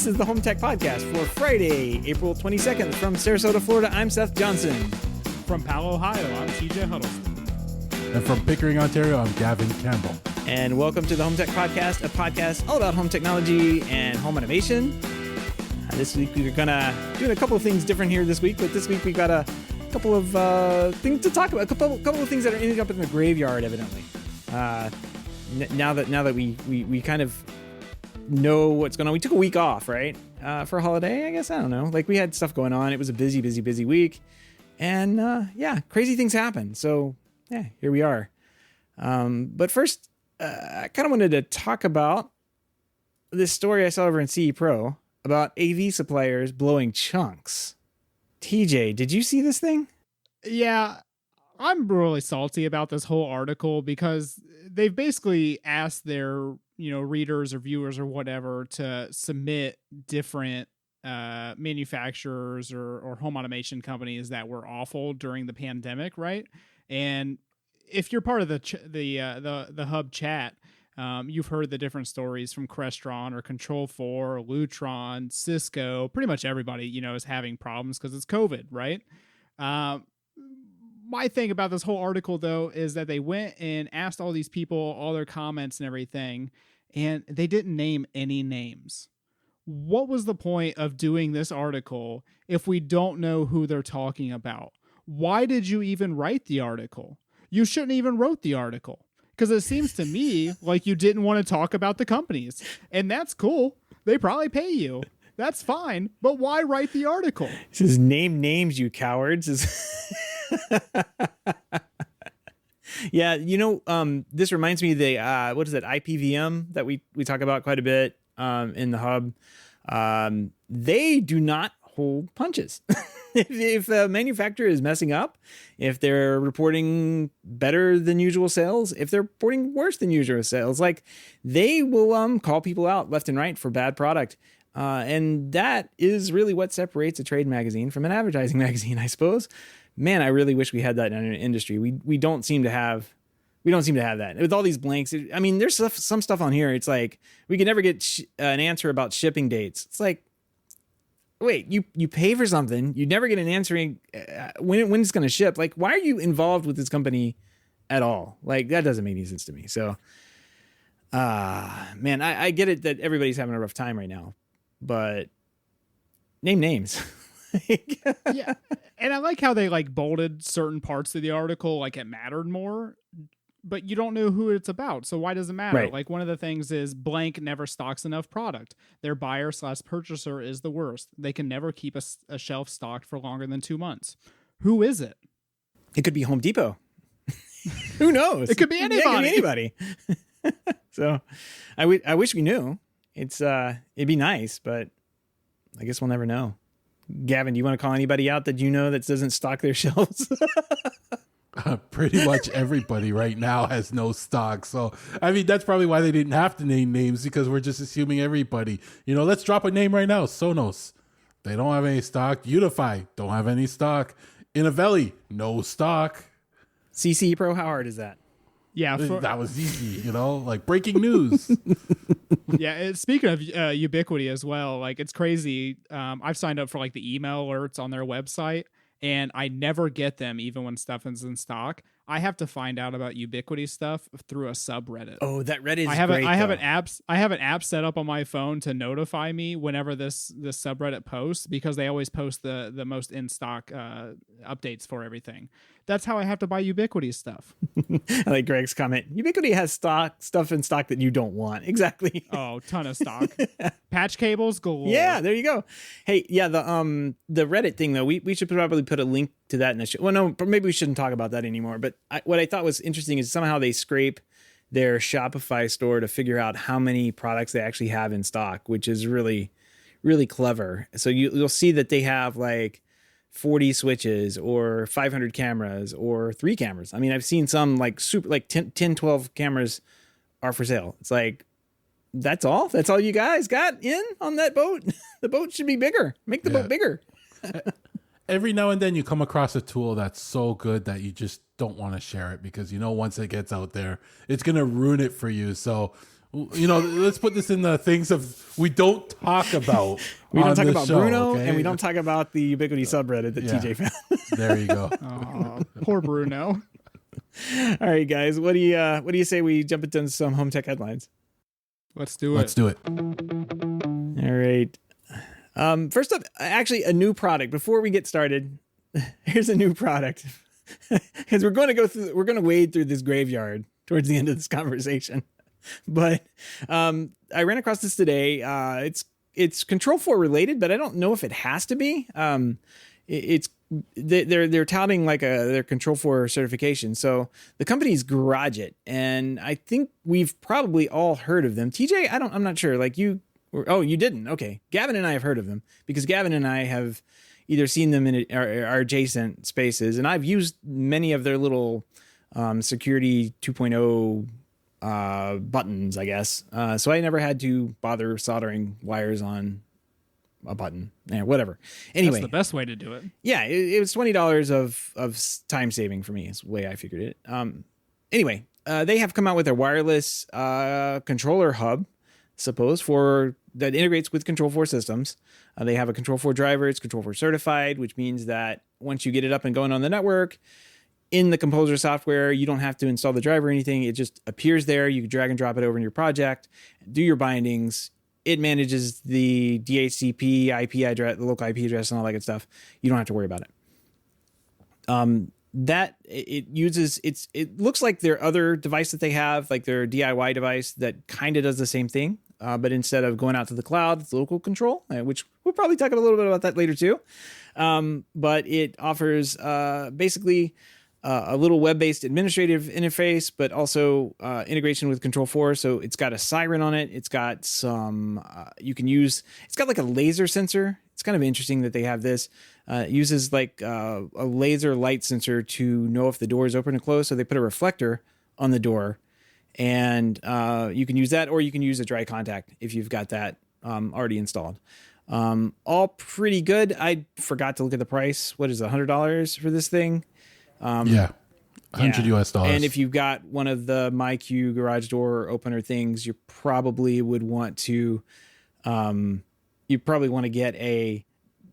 This is the HomeTech Podcast for Friday, April 22nd. From Sarasota, Florida, I'm Seth Johnson. From Palo, Ohio, I'm TJ Huddleston. And from Pickering, Ontario, I'm Gavin Campbell. And welcome to the HomeTech Podcast, a podcast all about home technology and home automation. This week we're doing a couple of things different here this week, but this week we got a couple of things to talk about, a couple of things that are ending up in the graveyard, evidently. Now that we kind of know what's going on. We took a week off, right? For a holiday, I guess. I don't know. Like, we had stuff going on. It was a busy week. And crazy things happen. So yeah, here we are. But first, I kind of wanted to talk about this story I saw over in CE Pro about AV suppliers blowing chunks. TJ, did you see this thing? Yeah, I'm really salty about this whole article because they've basically asked their, readers or viewers or whatever to submit different manufacturers or home automation companies that were awful during the pandemic, right? And if you're part of the hub chat, you've heard the different stories from Crestron or Control4 or Lutron, Cisco. Pretty much everybody, is having problems because it's COVID, right? My thing about this whole article, though, is that they went and asked all these people all their comments and everything, and they didn't name any names. What was the point of doing this article if we don't know who they're talking about? Why did you even write the article? You shouldn't even wrote the article, because it seems to me like you didn't want to talk about the companies, and that's cool. They probably pay you. That's fine, but why write the article? It says name names, you cowards. Yeah, this reminds me of the what is it, IPVM that we talk about quite a bit in the hub. They do not hold punches. If a manufacturer is messing up, if they're reporting better than usual sales, if they're reporting worse than usual sales, like, they will call people out left and right for bad product. And that is really what separates a trade magazine from an advertising magazine, I suppose. Man, I really wish we had that in our industry. We don't seem to have that with all these blanks. There's some stuff on here. It's like, we can never get an answer about shipping dates. It's like, wait, you pay for something, you never get an answering when it's going to ship. Like, why are you involved with this company at all? Like, that doesn't make any sense to me. So, man, I get it that everybody's having a rough time right now, but name names. Yeah. And I like how they bolded certain parts of the article like it mattered more, but you don't know who it's about. So why does it matter? Right. Like, one of the things is blank never stocks enough product. Their buyer/purchaser is the worst. They can never keep a shelf stocked for longer than 2 months. Who is it? It could be Home Depot. Who knows? It could be anybody. Yeah, it could be anybody. So I wish we knew. It'd be nice, but I guess we'll never know. Gavin, do you want to call anybody out that that doesn't stock their shelves? Pretty much everybody right now has no stock. So, that's probably why they didn't have to name names, because we're just assuming everybody. Let's drop a name right now. Sonos, they don't have any stock. Unify, don't have any stock. Innovelli, no stock. CC Pro, how hard is that? Yeah, that was easy, like breaking news. Yeah, speaking of Ubiquiti as well, it's crazy. I've signed up for the email alerts on their website, and I never get them even when stuff is in stock. I have to find out about Ubiquiti stuff through a subreddit. Oh, that Reddit is great. I have an app set up on my phone to notify me whenever this subreddit posts, because they always post the most in stock updates for everything. That's how I have to buy Ubiquiti stuff. I like Greg's comment. Ubiquiti has stuff in stock that you don't want. Exactly. Oh, ton of stock. Patch cables galore. Yeah, there you go. Hey, yeah, the Reddit thing though, we should probably put a link to that in the show. Well, no, maybe we shouldn't talk about that anymore. But what I thought was interesting is somehow they scrape their Shopify store to figure out how many products they actually have in stock, which is really, really clever. So you'll see that they have 40 switches or 500 cameras or 3 cameras. I've seen some super 10, 12 cameras are for sale. It's that's all you guys got in on that boat. The boat should be bigger. Make the boat bigger. Every now and then you come across a tool that's so good that you just don't want to share it, because once it gets out there, it's going to ruin it for you. So let's put this in the things of we don't talk about. We don't talk the about show, Bruno, okay? and we don't talk about the Ubiquity subreddit that TJ found. There you go. Oh, poor Bruno. All right, guys, what do you say we jump into some HomeTech headlines? Let's do it. Let's do it. All right. First up, actually, a new product. Before we get started, here's a new product because we're going to wade through this graveyard towards the end of this conversation. But I ran across this today. It's Control 4 related, but I don't know if it has to be. They're touting like their Control 4 certification. So the company's Garadget, and I think we've probably all heard of them. TJ, I'm not sure. Like you didn't. Okay, Gavin and I have heard of them because Gavin and I have either seen them in our adjacent spaces, and I've used many of their little security 2.0 buttons, I guess. So I never had to bother soldering wires on a button. Whatever. Anyway, that's the best way to do it. Yeah, it was $20 of time saving for me is the way I figured it. Anyway, they have come out with a wireless controller hub, that integrates with Control 4 systems. They have a Control 4 driver. It's Control 4 certified, which means that once you get it up and going on the network, in the Composer software, you don't have to install the driver or anything. It just appears there. You can drag and drop it over in your project, do your bindings. It manages the DHCP, IP address, the local IP address, and all that good stuff. You don't have to worry about it. It looks like their other device that they have, like their DIY device that kind of does the same thing. But instead of going out to the cloud, it's local control, which we'll probably talk a little bit about that later too. But it offers basically a little web-based administrative interface, but also integration with Control 4. So it's got a siren on it. It's got some, it's got like a laser sensor. It's kind of interesting that they have this. It uses like a laser light sensor to know if the door is open or closed. So they put a reflector on the door, and you can use that, or you can use a dry contact if you've got that already installed. All pretty good. I forgot to look at the price. What is it, $100 for this thing? $100 US. And if you've got one of the MyQ garage door opener things, you probably would want to, get a,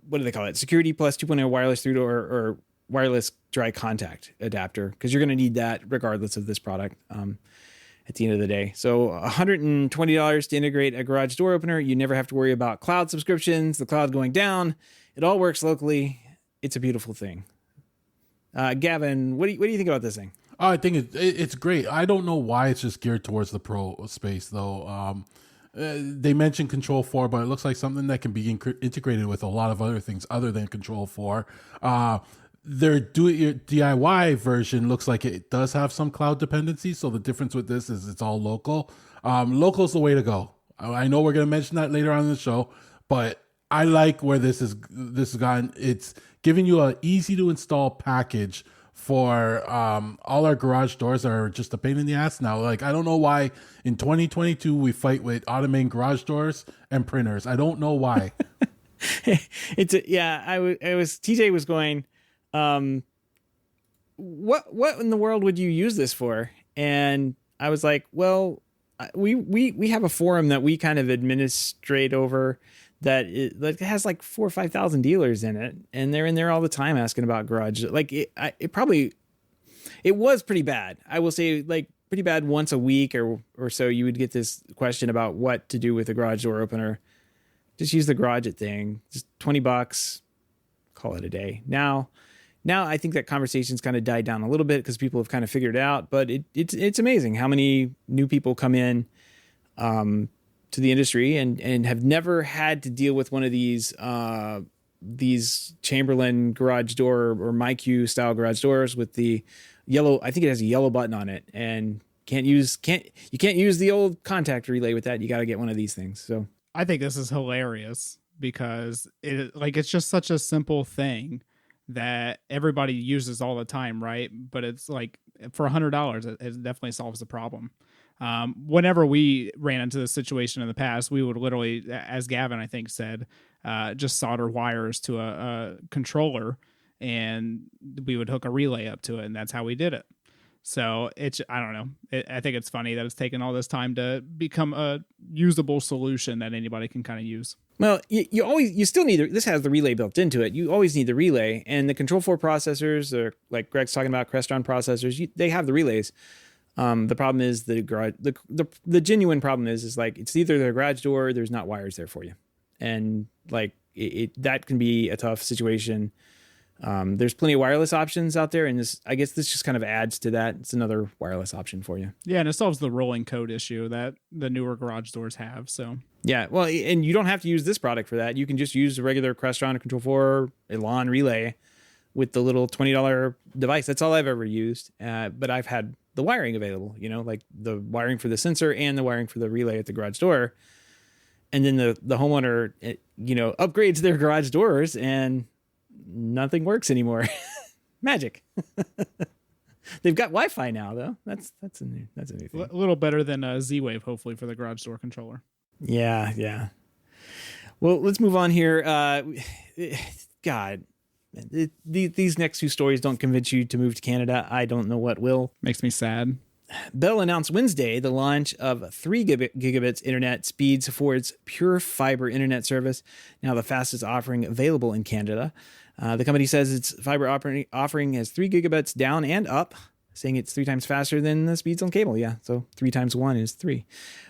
what do they call it? Security Plus 2.0 wireless through door or wireless dry contact adapter, because you're going to need that regardless of this product at the end of the day. So $120 to integrate a garage door opener. You never have to worry about cloud subscriptions, the cloud going down. It all works locally. It's a beautiful thing. Gavin, what do you think about this thing? I think it's great. I don't know why it's just geared towards the pro space, though. They mentioned Control 4, but it looks like something that can be integrated with a lot of other things other than Control 4. Their DIY version looks like it does have some cloud dependency, so the difference with this is it's all local. Local's the way to go. I know we're going to mention that later on in the show, but I like where this has gone. It's giving you an easy to install package for all our garage doors that are just a pain in the ass now. Like, I don't know why in 2022 we fight with automating garage doors and printers. I don't know why. TJ was going, what in the world would you use this for? And I was like, well, we have a forum that we kind of administrate over that has like 4,000 or 5,000 dealers in it, and they're in there all the time asking about garage. Like it was pretty bad. I will say, like, pretty bad once a week or so. You would get this question about what to do with a garage door opener. Just use the Garadget thing. Just $20, call it a day. Now I think that conversation's kind of died down a little bit because people have kind of figured it out. But it's amazing how many new people come in to the industry and have never had to deal with one of these Chamberlain garage door or MyQ style garage doors with the yellow. I think it has a yellow button on it, and you can't use the old contact relay with that. You got to get one of these things. So I think this is hilarious because it's just such a simple thing that everybody uses all the time, right? But it's like for $100, it definitely solves the problem. Whenever we ran into this situation in the past, we would literally, as Gavin, I think, said, just solder wires to a controller, and we would hook a relay up to it, and that's how we did it. So I don't know. I think it's funny that it's taken all this time to become a usable solution that anybody can kind of use. Well, you still need, this has the relay built into it. You always need the relay, and the Control 4 processors, or like Greg's talking about, Crestron processors, they have the relays. The problem is the genuine problem is like, it's either their garage door, or there's not wires there for you. And like that can be a tough situation. There's plenty of wireless options out there, and I guess this just kind of adds to that. It's another wireless option for you. Yeah, and it solves the rolling code issue that the newer garage doors have. So yeah, well, and you don't have to use this product for that. You can just use a regular Crestron Control 4 Elan relay with the little $20 device. That's all I've ever used. But I've had the wiring available, like the wiring for the sensor and the wiring for the relay at the garage door. And then the homeowner, upgrades their garage doors and nothing works anymore. Magic. They've got Wi-Fi now, though. That's a new thing. A little better than Z-Wave, hopefully, for the garage door controller. Yeah. Well, let's move on here. God, these next two stories don't convince you to move to Canada. I don't know what will. Makes me sad. Bell announced Wednesday the launch of 3 gigabits internet speeds for its Pure Fiber internet service, now the fastest offering available in Canada. The company says its fiber offering has 3 gigabits down and up, saying it's 3 times faster than the speeds on cable. Yeah, so 3 times 1 is 3.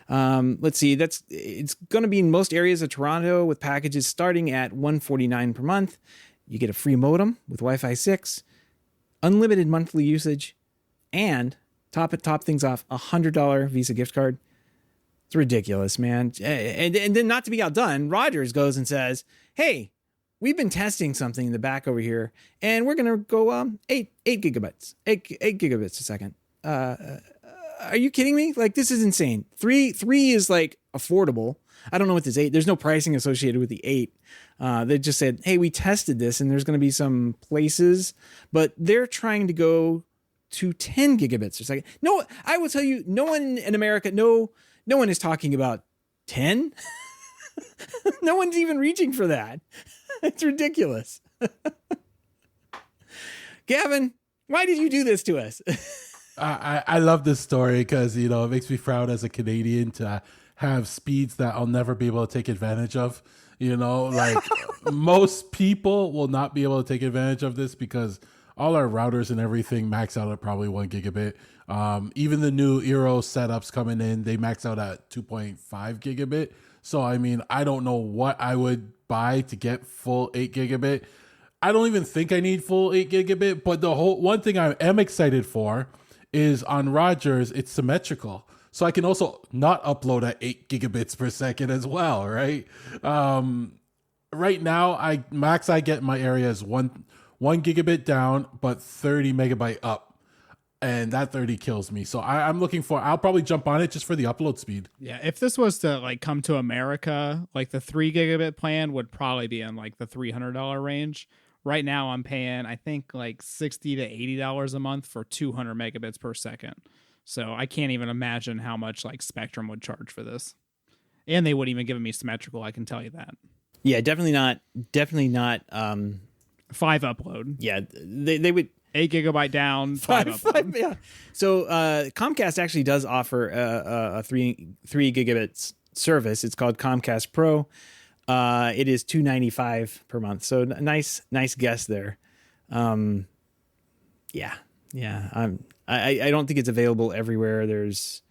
Let's see, it's going to be in most areas of Toronto with packages starting at $149 per month. You get a free modem with Wi-Fi 6, unlimited monthly usage, and top things off, $100 Visa gift card. It's ridiculous, man. And then, not to be outdone, Rogers goes and says, "Hey, we've been testing something in the back over here, and we're gonna go 8 gigabits a second. Are you kidding me? Like, this is insane. Three is like affordable. I don't know what this 8. There's no pricing associated with the 8. They just said, hey, we tested this, and there's going to be some places, but they're trying to go to 10 gigabits a second. No, I will tell you, no one in America, no one is talking about 10. No one's even reaching for that. It's ridiculous. Gavin, why did you do this to us? I love this story because, it makes me proud as a Canadian to have speeds that I'll never be able to take advantage of. Like most people will not be able to take advantage of this because all our routers and everything max out at probably 1 gigabit. Even the new Eero setups coming in, they max out at 2.5 gigabit. So, I don't know what I would buy to get full 8 gigabit. I don't even think I need full 8 gigabit, but one thing I am excited for is on Rogers, it's symmetrical. So I can also not upload at 8 gigabits per second as well, right? Right now, I get in my area is one gigabit down, but 30 megabyte up. And that 30 kills me. So I'm looking I'll probably jump on it just for the upload speed. Yeah, if this was to come to America, the 3 gigabit plan would probably be in the $300 range. Right now I'm paying, I think $60 to $80 a month for 200 megabits per second. So I can't even imagine how much Spectrum would charge for this. And they wouldn't even give me symmetrical, I can tell you that. Yeah, definitely not 5 upload. Yeah, they would 8 gigabyte down, 5 upload. Yeah. So Comcast actually does offer a 3 gigabits service. It's called Comcast Pro. It is $295 per month. So nice guess there. Yeah. I don't think it's available everywhere. There's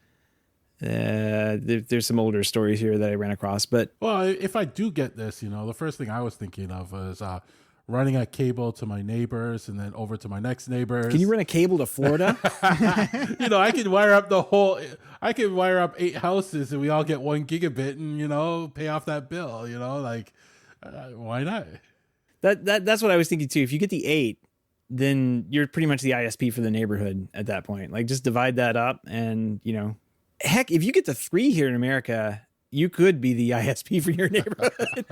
some older stories here that I ran across, but if I do get this, the first thing I was thinking of was running a cable to my neighbors and then over to my next neighbors. Can you run a cable to Florida? I can wire up I can wire up 8 houses and we all get 1 gigabit and, pay off that bill, why not? That's what I was thinking too. If you get the 8, then you're pretty much the ISP for the neighborhood at that point. Just divide that up and, heck, if you get the 3 here in America, you could be the ISP for your neighborhood.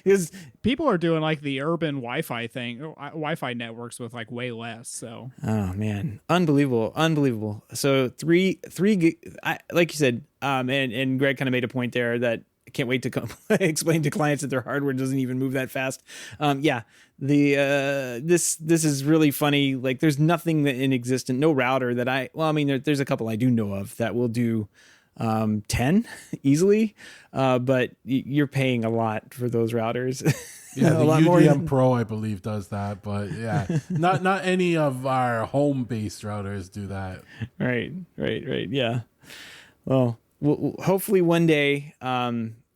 Because people are doing the urban Wi-Fi thing, Wi-Fi networks with way less. So, oh man, unbelievable. So 3 gig, like you said, and Greg kind of made a point there that can't wait to explain to clients that their hardware doesn't even move that fast. This is really funny. Like, there's nothing that in existence, no router that there's a couple I do know of that will do 10 easily, but you're paying a lot for those routers. Yeah, a the lot UDM more than... Pro, I believe, does that, but yeah, not any of our home-based routers do that. Right. Yeah. Well, hopefully one day,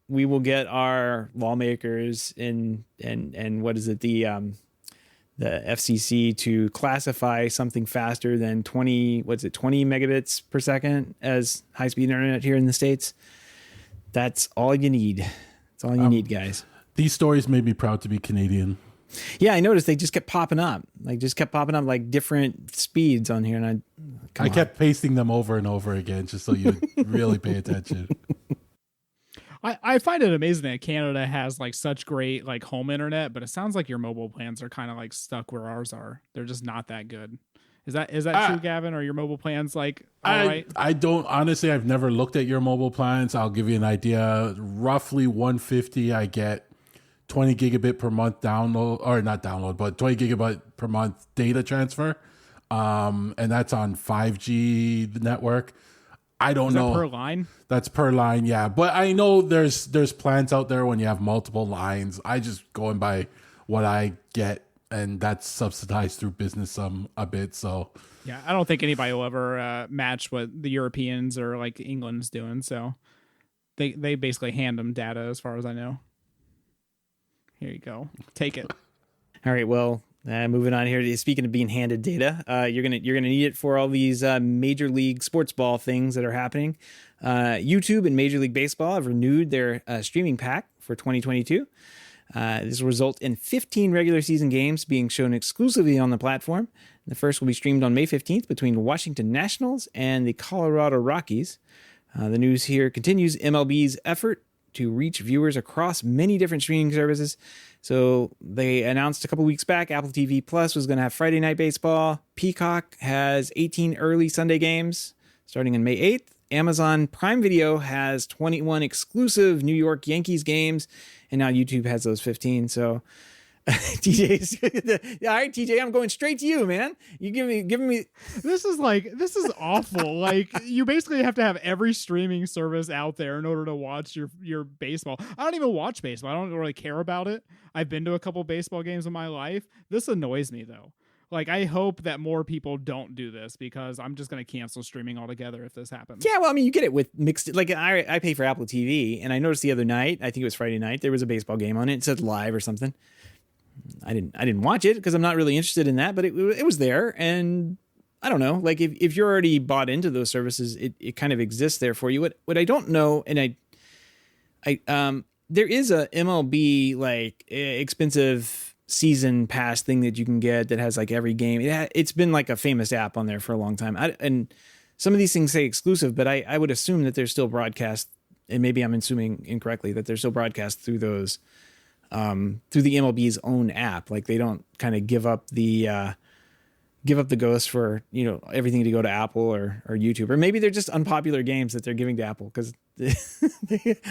we will get our lawmakers and what is it, the FCC to classify something faster than 20 megabits per second as high-speed internet here in the States. That's all you need. That's all you need, guys. These stories made me proud to be Canadian. Yeah, I noticed they just kept popping up, like different speeds on here. And I kept pasting them over and over again just so you really pay attention. I find it amazing that Canada has like such great like home internet, but it sounds like your mobile plans are kind of like stuck where ours are. They're just not that good. Is that true, Gavin? Are your mobile plans like all right? I don't, honestly, I've never looked at your mobile plans. I'll give you an idea. Roughly $150, I get 20 gigabit per month download, or not download, but 20 gigabyte per month data transfer. And that's on 5G network. I don't know. Per line? That's per line, yeah. But I know there's plans out there when you have multiple lines. I just going by what I get, and that's subsidized through business a bit. So yeah, I don't think anybody will ever match what the Europeans or like England's doing. So they basically hand them data, as far as I know. Here you go. Take it. All right. Well, moving on here. Speaking of being handed data, you're gonna need it for all these Major League sportsball things that are happening. YouTube and Major League Baseball have renewed their streaming pack for 2022. This will result in 15 regular season games being shown exclusively on the platform. The first will be streamed on May 15th between Washington Nationals and the Colorado Rockies. The news here continues MLB's effort to reach viewers across many different streaming services. So they announced a couple weeks back Apple TV Plus was going to have Friday Night Baseball. Peacock has 18 early Sunday games starting on May 8th. Amazon Prime Video has 21 exclusive New York Yankees games, and now YouTube has those 15. So TJ's all right, TJ, I'm going straight to you, man. You giving me this is awful. Like, you basically have to have every streaming service out there in order to watch your baseball. I don't even watch baseball. I don't really care about it. I've been to a couple baseball games in my life. This annoys me though. Like, I hope that more people don't do this, because I'm just going to cancel streaming altogether if this happens. Yeah, well, I mean, you get it with mixed. Like, I pay for Apple TV, and I noticed the other night, I think it was Friday night, there was a baseball game on it. It said live or something. I didn't watch it because I'm not really interested in that, but it was there, and I don't know. Like, if you're already bought into those services, it kind of exists there for you. What I don't know, and there is a MLB like expensive season pass thing that you can get that has like every game. It's been like a famous app on there for a long time. And some of these things say exclusive, but I would assume that they're still broadcast, and maybe I'm assuming incorrectly, that they're still broadcast through those, through the MLB's own app. Like, they don't kind of give up the ghost for, everything to go to Apple or YouTube, or maybe they're just unpopular games that they're giving to Apple. Cause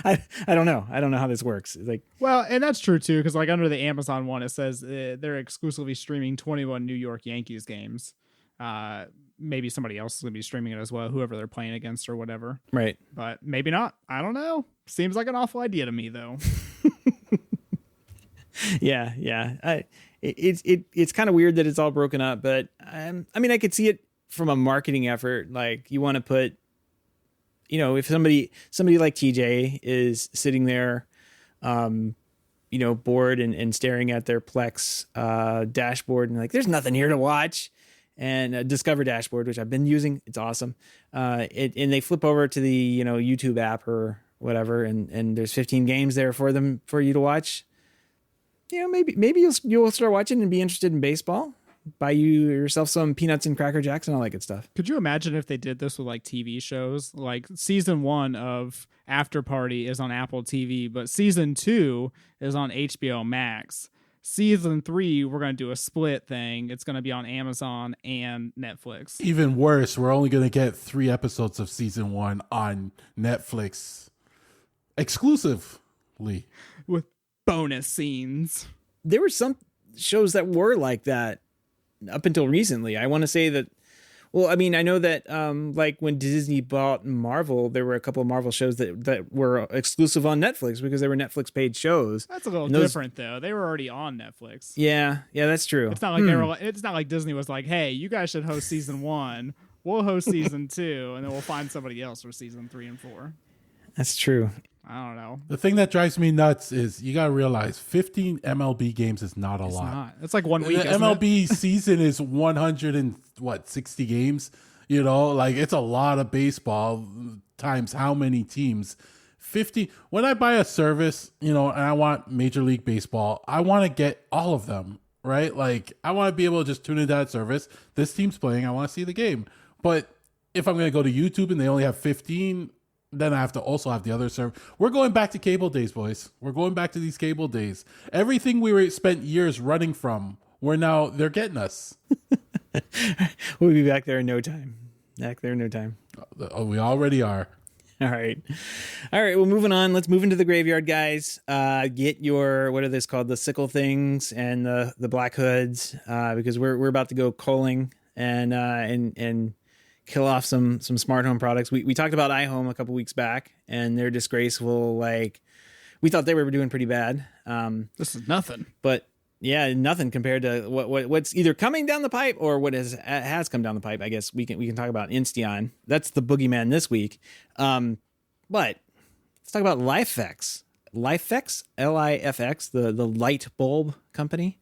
I don't know. I don't know how this works. Like, well, and that's true too. Cause like under the Amazon one, it says they're exclusively streaming 21 New York Yankees games. Maybe somebody else is going to be streaming it as well, whoever they're playing against or whatever. Right. But maybe not. I don't know. Seems like an awful idea to me though. Yeah. It's kind of weird that it's all broken up, but I mean, I could see it from a marketing effort. Like, you want to put, if somebody like TJ is sitting there, bored and staring at their Plex dashboard and like, there's nothing here to watch, and Discover dashboard, which I've been using, it's awesome. And they flip over to the YouTube app or whatever, and there's 15 games there for you to watch. Maybe you'll start watching and be interested in baseball. Buy yourself some peanuts and Cracker Jacks and all that good stuff. Could you imagine if they did this with like TV shows? Like, season 1 of After Party is on Apple TV, but season 2 is on HBO Max. Season 3, we're going to do a split thing. It's going to be on Amazon and Netflix. Even worse, we're only going to get 3 episodes of season 1 on Netflix. exclusively with bonus scenes. There were some shows that were like that up until recently. I want to say that. Well, I mean, I know that like when Disney bought Marvel, there were a couple of Marvel shows that were exclusive on Netflix because they were Netflix paid shows. That's a little different though. They were already on Netflix. Yeah, that's true. It's not like they were. It's not like Disney was like, "Hey, you guys should host season 1. We'll host season 2, and then we'll find somebody else for season 3 and 4." That's true. I don't know. The thing that drives me nuts is you got to realize 15 MLB games is not a lot. Not. It's like 1 week. The MLB season is 160 games. You know, like it's a lot of baseball times how many teams. 50. When I buy a service, you know, and I want Major League Baseball, I want to get all of them, right? Like I want to be able to just tune into that service. This team's playing. I want to see the game. But if I'm going to go to YouTube and they only have 15, then I have to also have the other service. We're going back to cable days, boys. We're going back to these cable days. Everything we spent years running from, they're getting us. We'll be back there in no time. We already are. All right. Well, moving on. Let's move into the graveyard, guys. Get your, what are these called? The sickle things and the black hoods, because we're about to go culling and kill off some smart home products. We talked about iHome a couple weeks back, and they're disgraceful. Like we thought they were doing pretty bad. This is nothing. But yeah, nothing compared to what's either coming down the pipe or what has come down the pipe. I guess we can talk about Insteon. That's the boogeyman this week. But let's talk about LiFX. LiFX, LiFX, the light bulb company.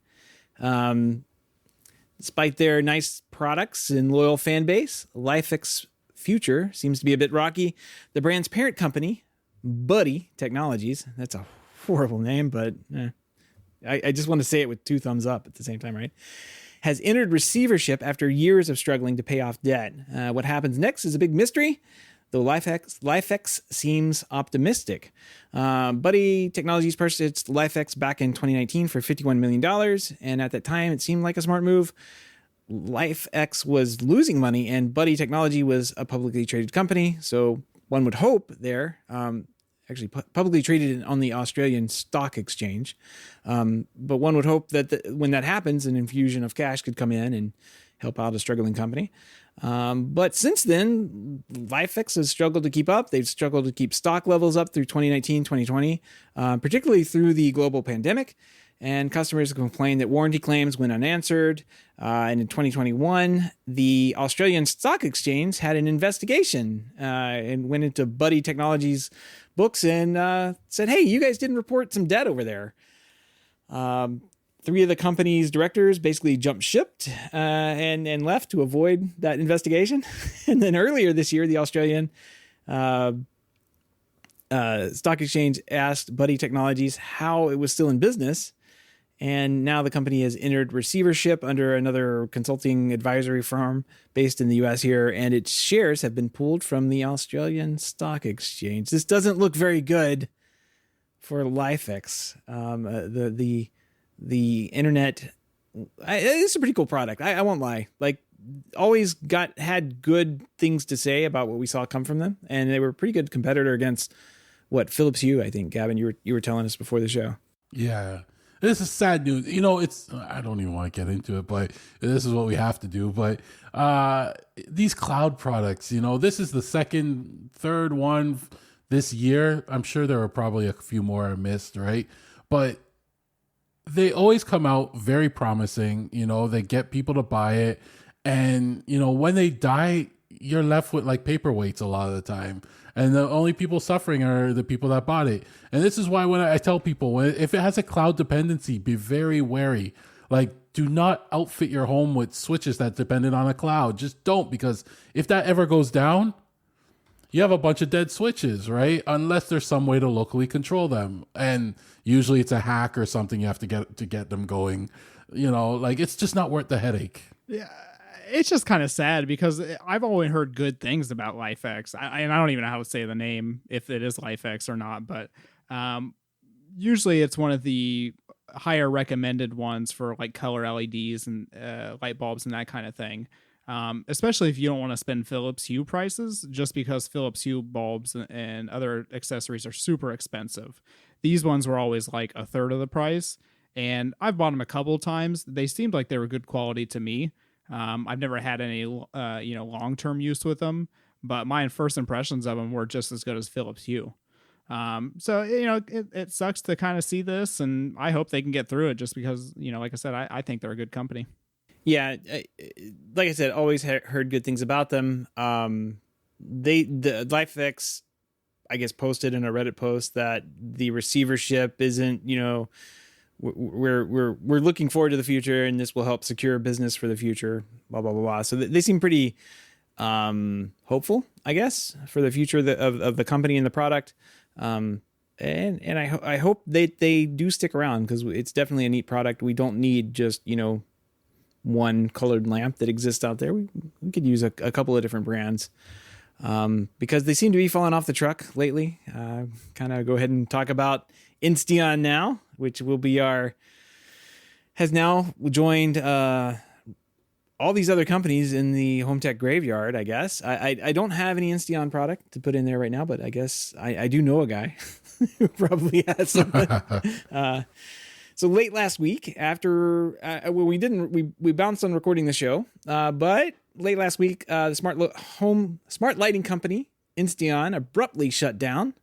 Despite their nice products and loyal fan base, LiFX future seems to be a bit rocky. The brand's parent company, Buddy Technologies, that's a horrible name, but I just want to say it with 2 thumbs up at the same time, right? Has entered receivership after years of struggling to pay off debt. What happens next is a big mystery, though LiFX seems optimistic. Buddy Technologies purchased LiFX back in 2019 for $51 million, and at that time, it seemed like a smart move. LiFX was losing money, and Buddy Technology was a publicly traded company, so one would hope there, actually publicly traded on the Australian Stock Exchange, but one would hope that when that happens, an infusion of cash could come in and help out a struggling company. But since then, LiFX has struggled to keep up. They've struggled to keep stock levels up through 2019, 2020, particularly through the global pandemic. And customers complained that warranty claims went unanswered. And in 2021, the Australian Stock Exchange had an investigation and went into Buddy Technologies' books and said, "Hey, you guys didn't report some debt over there." 3 of the company's directors basically jumped ship and left to avoid that investigation. And then earlier this year, the Australian Stock Exchange asked Buddy Technologies how it was still in business. And now the company has entered receivership under another consulting advisory firm based in the US here, and its shares have been pulled from the Australian Stock Exchange. This doesn't look very good for LiFX. The internet, it's a pretty cool product. I won't lie. Like, always had good things to say about what we saw come from them, and they were a pretty good competitor against Philips Hue, I think. Gavin, you were telling us before the show. Yeah. This is sad news. You know, I don't even want to get into it, but this is what we have to do. But these cloud products, you know, this is the third one this year. I'm sure there are probably a few more I missed, right? But they always come out very promising. You know, they get people to buy it. And, you know, when they die, you're left with like paperweights a lot of the time. And the only people suffering are the people that bought it. And this is why when I tell people, if it has a cloud dependency, be very wary. Like, do not outfit your home with switches that dependent on a cloud. Just don't, because if that ever goes down, you have a bunch of dead switches, right? Unless there's some way to locally control them. And usually it's a hack or something you have to get them going. You know, like, it's just not worth the headache. Yeah. It's just kind of sad because I've always heard good things about LiFX. And I don't even know how to say the name, if it is LiFX or not, but usually it's one of the higher recommended ones for like color LEDs and light bulbs and that kind of thing. especially if you don't want to spend Philips Hue prices, just because Philips Hue bulbs and other accessories are super expensive. These ones were always like a third of the price, and I've bought them a couple of times. They seemed like they were good quality to me. I've never had any long-term use with them, but my first impressions of them were just as good as Philips Hue. So it sucks to kind of see this, and I hope they can get through it, just because, like I said, I think they're a good company. Yeah, like I said, always heard good things about them. The LiFX, I guess, posted in a Reddit post that the receivership isn't, we're looking forward to the future, and this will help secure business for the future, blah blah blah blah. So they seem pretty hopeful, I guess, for the future of the company and the product. And I hope they do stick around, because it's definitely a neat product. We don't need just one colored lamp that exists out there. We could use a couple of different brands, because they seem to be falling off the truck lately. Kind of go ahead and talk about Insteon now, which will be has now joined all these other companies in the HomeTech Grave Yard, I guess. I don't have any Insteon product to put in there right now, but I guess I do know a guy who probably has something. So late last week, after we bounced on recording the show, but late last week, the smart lighting company Insteon abruptly shut down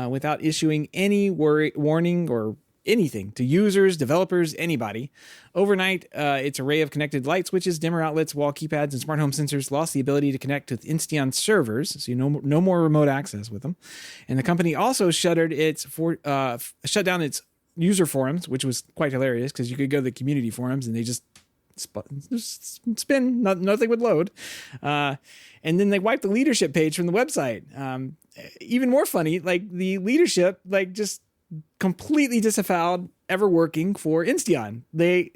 without issuing any warning or anything to users, developers, anybody. Overnight, its array of connected light switches, dimmer outlets, wall keypads, and smart home sensors lost the ability to connect with Insteon servers, so no more remote access with them. And the company also shut down its user forums, which was quite hilarious, because you could go to the community forums and they just spin, nothing would load. And then they wiped the leadership page from the website. Even more funny, like the leadership, just completely disavowed ever working for Insteon. They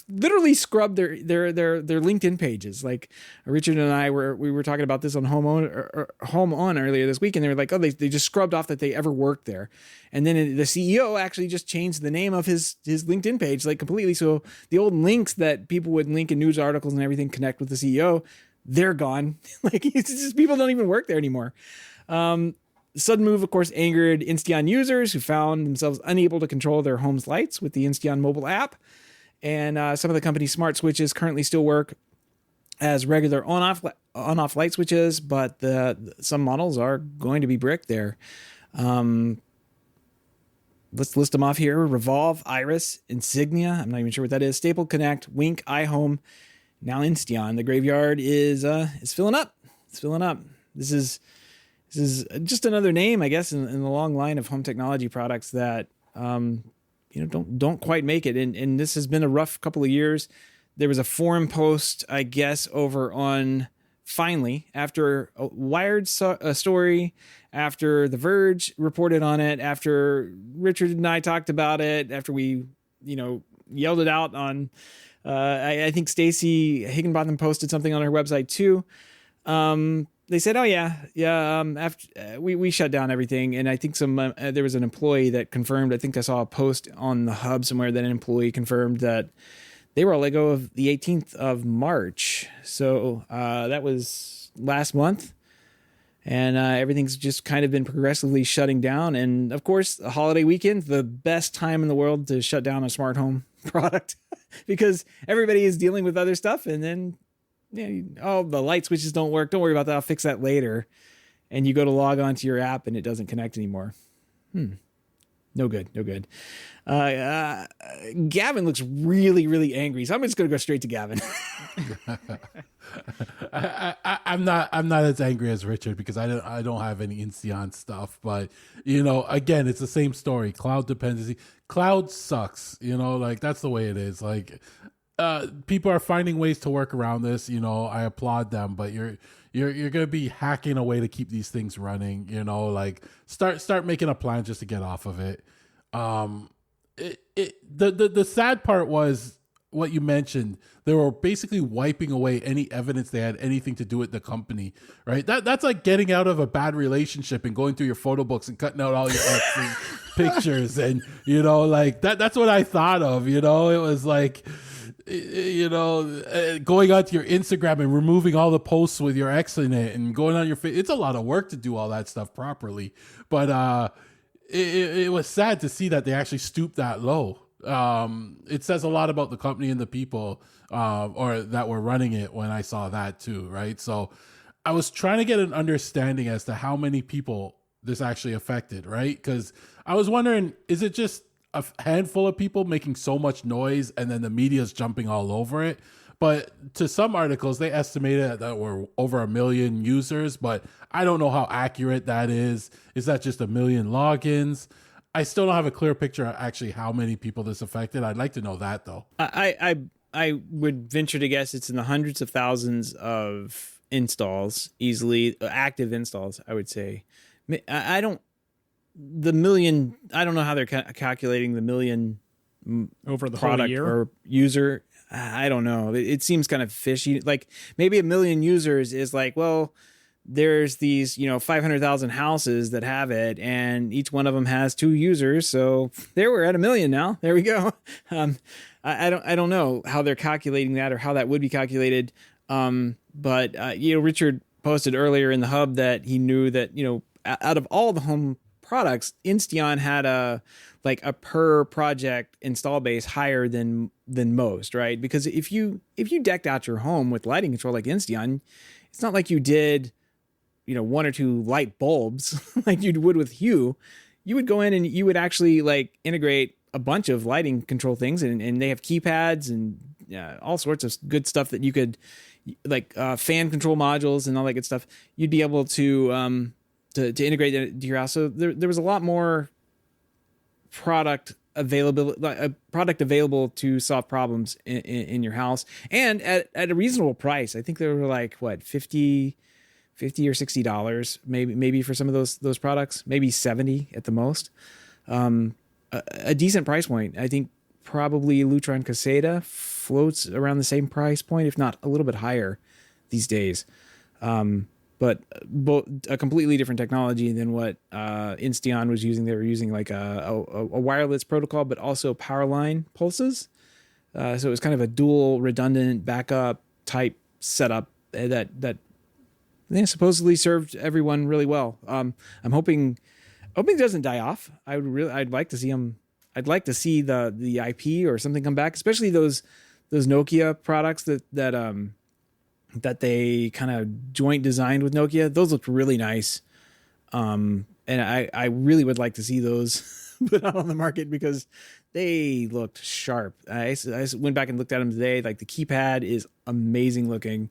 literally scrubbed their LinkedIn pages. Like Richard and I were talking about this on Home On earlier this week, and they were like, oh, they just scrubbed off that they ever worked there. And then the CEO actually just changed the name of his LinkedIn page completely. So the old links that people would link in news articles and everything connect with the CEO, they're gone. It's just, people don't even work there anymore. The sudden move, of course, angered Insteon users who found themselves unable to control their home's lights with the Insteon mobile app. And some of the company's smart switches currently still work as regular on-off light switches, but some models are going to be bricked there. Let's list them off here: Revolve, Iris, Insignia, I'm not even sure what that is, Staple Connect, Wink, iHome, now Insteon. The graveyard is filling up. It's filling up. This is just another name, I guess, in the long line of home technology products that don't quite make it. And this has been a rough couple of years. There was a forum post, I guess, over on finally, after a Wired story, after The Verge reported on it, after Richard and I talked about it, after we yelled it out on I think Stacy Higginbotham posted something on her website too. They said, "Oh after we shut down everything," and I think there was an employee that confirmed. I think I saw a post on the hub somewhere that an employee confirmed that they were all let go of the 18th of March. So that was last month, and everything's just kind of been progressively shutting down. And of course, the holiday weekend, the best time in the world to shut down a smart home product because everybody is dealing with other stuff, and then. Yeah, the light switches don't work. Don't worry about that. I'll fix that later. And you go to log on to your app and it doesn't connect anymore. No good. Gavin looks really, really angry. So I'm just going to go straight to Gavin. I'm not as angry as Richard because I don't have any Insteon stuff. But again, it's the same story. Cloud dependency. Cloud sucks. That's the way it is. People are finding ways to work around this. I applaud them, but you're gonna be hacking a way to keep these things running. Start making a plan just to get off of it. The sad part was what you mentioned. They were basically wiping away any evidence they had anything to do with the company, right? That's like getting out of a bad relationship and going through your photo books and cutting out all your pictures, and that's what I thought of. It was like. going onto your Instagram and removing all the posts with your ex in it and going on your face. It's a lot of work to do all that stuff properly. But it was sad to see that they actually stooped that low. It says a lot about the company and the people or that were running it when I saw that too, right? So I was trying to get an understanding as to how many people this actually affected, right? Because I was wondering, is it just a handful of people making so much noise and then the media's jumping all over it? But to some articles, they estimated that were over 1 million users, but I don't know how accurate that is. Is that just 1 million logins? I still don't have a clear picture of actually how many people this affected. I'd like to know that, though. I would venture to guess it's in the hundreds of thousands of installs, easily active installs, I would say. I don't know how they're calculating the million over the product whole year or user. I don't know. It seems kind of fishy. Like maybe 1 million users is like, well, there's these, 500,000 houses that have it, and each one of them has 2 users. So there, we're at 1 million now. There we go. I don't know how they're calculating that or how that would be calculated. But Richard posted earlier in the hub that he knew that, out of all the home products, Insteon had a per project install base higher than most, right? Because if you decked out your home with lighting control like Insteon, it's not like you did 1 or 2 light bulbs like you would with Hue. You would go in and you would actually integrate a bunch of lighting control things, and they have keypads and all sorts of good stuff that you could fan control modules and all that good stuff. You'd be able to integrate that into your house. So there was a lot more product available to solve problems in your house, and at a reasonable price. I think they were like $50 or $60 maybe for some of those products, maybe 70 at the most. A decent price point. I think probably Lutron Caseta floats around the same price point, if not a little bit higher these days. But a completely different technology than what Insteon was using. They were using a wireless protocol, but also power line pulses. So it was kind of a dual redundant backup type setup that supposedly served everyone really well. I'm hoping it doesn't die off. I'd like to see them. I'd like to see the IP or something come back, especially those Nokia products that they kind of joint designed with Nokia. Those looked really nice. And I really would like to see those put out on the market because they looked sharp. I went back and looked at them today. Like the keypad is amazing looking.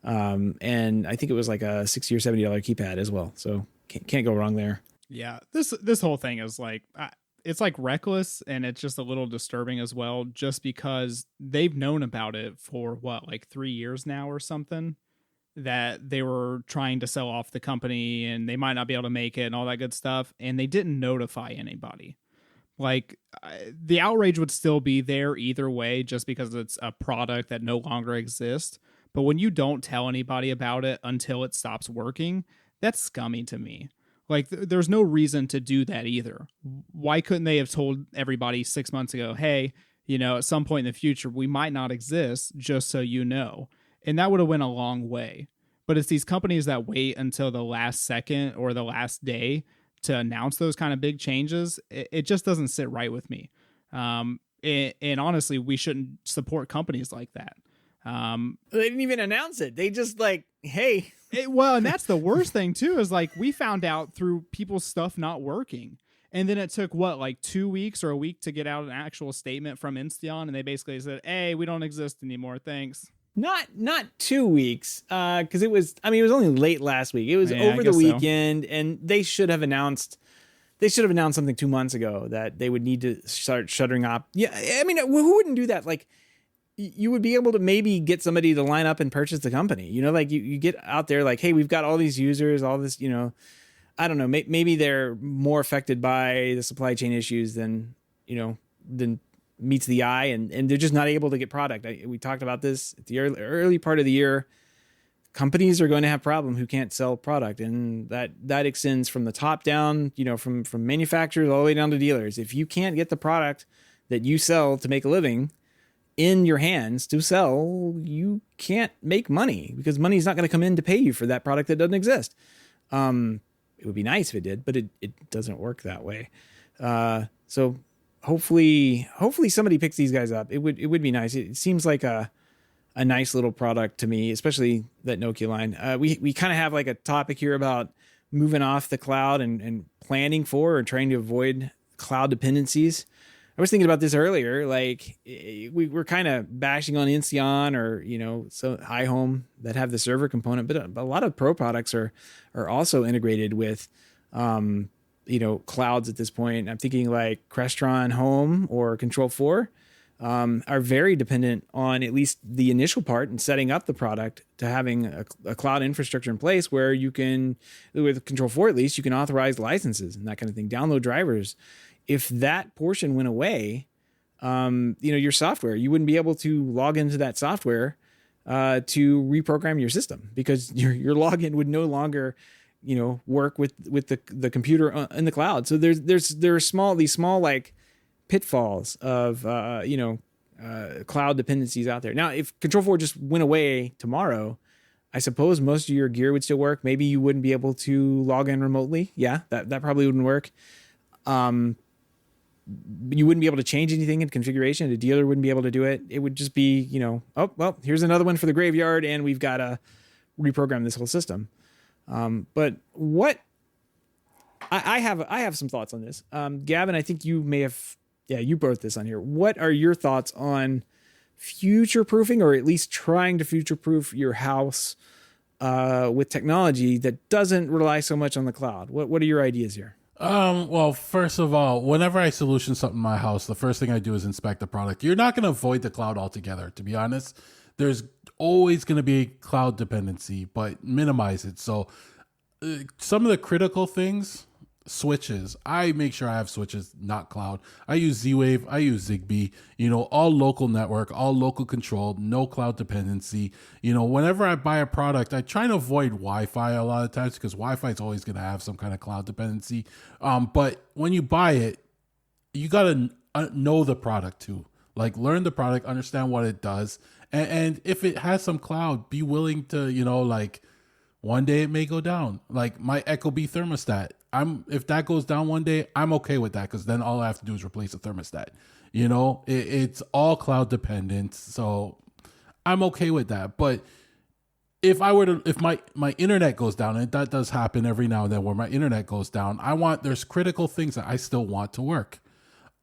And I think it was like a $60 or $70 keypad as well. So can't go wrong there. Yeah. This whole thing is it's reckless, and it's just a little disturbing as well, just because they've known about it for 3 years now or something, that they were trying to sell off the company and they might not be able to make it and all that good stuff. And they didn't notify anybody. The outrage would still be there either way, just because it's a product that no longer exists. But when you don't tell anybody about it until it stops working, that's scummy to me. There's no reason to do that either. Why couldn't they have told everybody 6 months ago, hey, at some point in the future, we might not exist, just so you know. And that would have went a long way. But it's these companies that wait until the last second or the last day to announce those kind of big changes. It just doesn't sit right with me. And honestly, we shouldn't support companies like that. They didn't even announce it. They just hey. And that's the worst thing too, is we found out through people's stuff not working. And then it took 2 weeks or a week to get out an actual statement from Insteon. And they basically said, hey, we don't exist anymore. Thanks. Not 2 weeks. Cause it was only late last week. It was over the weekend, and they should have announced something 2 months ago that they would need to start shuttering up. Yeah. Who wouldn't do that? You would be able to maybe get somebody to line up and purchase the company. You get out there hey, we've got all these users, all this, I don't know. Maybe they're more affected by the supply chain issues than meets the eye, and they're just not able to get product. We talked about this at the early part of the year. Companies are going to have problems who can't sell product, and that extends from the top down, from manufacturers all the way down to dealers. If you can't get the product that you sell to make a living in your hands to sell, you can't make money because money is not going to come in to pay you for that product that doesn't exist. It would be nice if it did, but it doesn't work that way. So hopefully somebody picks these guys up. It would be nice. It seems like a nice little product to me, especially that Nokia line. We kind of have like a topic here about moving off the cloud and planning for or trying to avoid cloud dependencies. I was thinking about this earlier. Like we're kind of bashing on Insteon or, so iHome that have the server component, but a lot of pro products are also integrated with, clouds at this point. I'm thinking like Crestron Home or Control4 are very dependent on at least the initial part and setting up the product to having a cloud infrastructure in place where you can, with Control4 at least, you can authorize licenses and that kind of thing, download drivers. If that portion went away, your software, you wouldn't be able to log into that software to reprogram your system because your login would no longer, work with the computer in the cloud. So there are these small like pitfalls of cloud dependencies out there. Now, if Control4 just went away tomorrow, I suppose most of your gear would still work. Maybe you wouldn't be able to log in remotely. Yeah, that probably wouldn't work. You wouldn't be able to change anything in configuration. The dealer wouldn't be able to do it. It would just be, oh, well, here's another one for the graveyard and we've got to reprogram this whole system. But what I have some thoughts on this. Gavin, I think you may have, you brought this on here. What are your thoughts on future proofing or at least trying to future proof your house with technology that doesn't rely so much on the cloud? What are your ideas here? Well, first of all, whenever I solution something in my house, the first thing I do is inspect the product. You're not going to avoid the cloud altogether, to be honest. There's always going to be cloud dependency, but minimize it. So some of the critical things, switches, I make sure I have switches, not cloud. I use Z-Wave, I use Zigbee, all local network, all local controlled, no cloud dependency. Whenever I buy a product, I try to avoid Wi-Fi a lot of times because Wi-Fi is always going to have some kind of cloud dependency. But when you buy it, you got to know the product too. Like learn the product, understand what it does. And if it has some cloud, be willing to, one day it may go down. Like my Ecobee thermostat, if that goes down one day, I'm okay with that because then all I have to do is replace the thermostat. It's all cloud dependent, so I'm okay with that. But if my internet goes down, and that does happen every now and then where my internet goes down, there's critical things that I still want to work.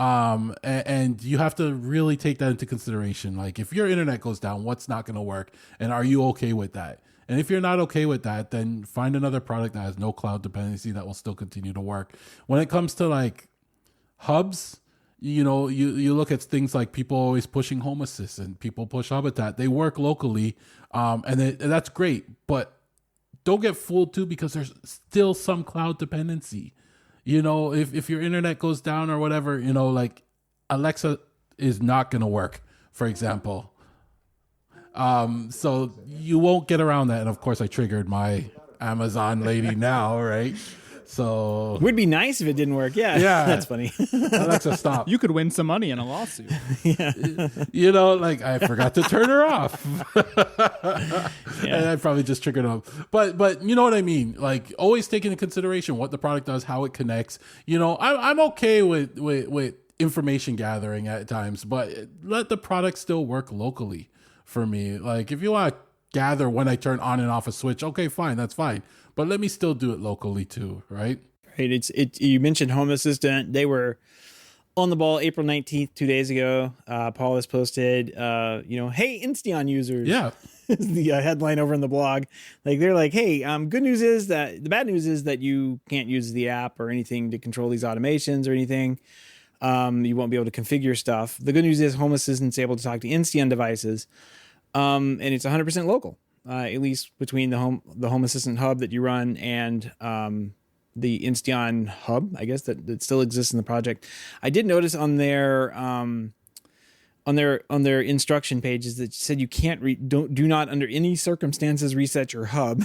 And you have to really take that into consideration. Like if your internet goes down, what's not going to work? And are you okay with that? And if you're not okay with that, then find another product that has no cloud dependency that will still continue to work. When it comes to like hubs, you look at things like people always pushing Home Assistant, people push Habitat. They work locally, and that's great. But don't get fooled too because there's still some cloud dependency. If your internet goes down or whatever, like Alexa is not going to work, for example. So you won't get around that. And of course I triggered my Amazon lady now, right? So would be nice if it didn't work. Yeah. That's funny. Alexa, stop. You could win some money in a lawsuit. Yeah. Like I forgot to turn her off. And I probably just triggered them. But you know what I mean? Like always take into consideration what the product does, how it connects. I'm okay with information gathering at times, but let the product still work locally. For me, like if you want to gather when I turn on and off a switch, okay, fine, that's fine. But let me still do it locally too, right? Right. You mentioned Home Assistant. They were on the ball April 19th, 2 days ago. Paul has posted, hey, Insteon users. Yeah. The headline over in the blog. Like they're like, hey, good news is that the bad news is that you can't use the app or anything to control these automations or anything. You won't be able to configure stuff. The good news is Home Assistant's able to talk to Insteon devices. And it's 100% local, at least between the Home Assistant hub that you run and the Insteon hub, I guess that still exists in the project. I did notice on their instruction pages that said you can't do not under any circumstances reset your hub.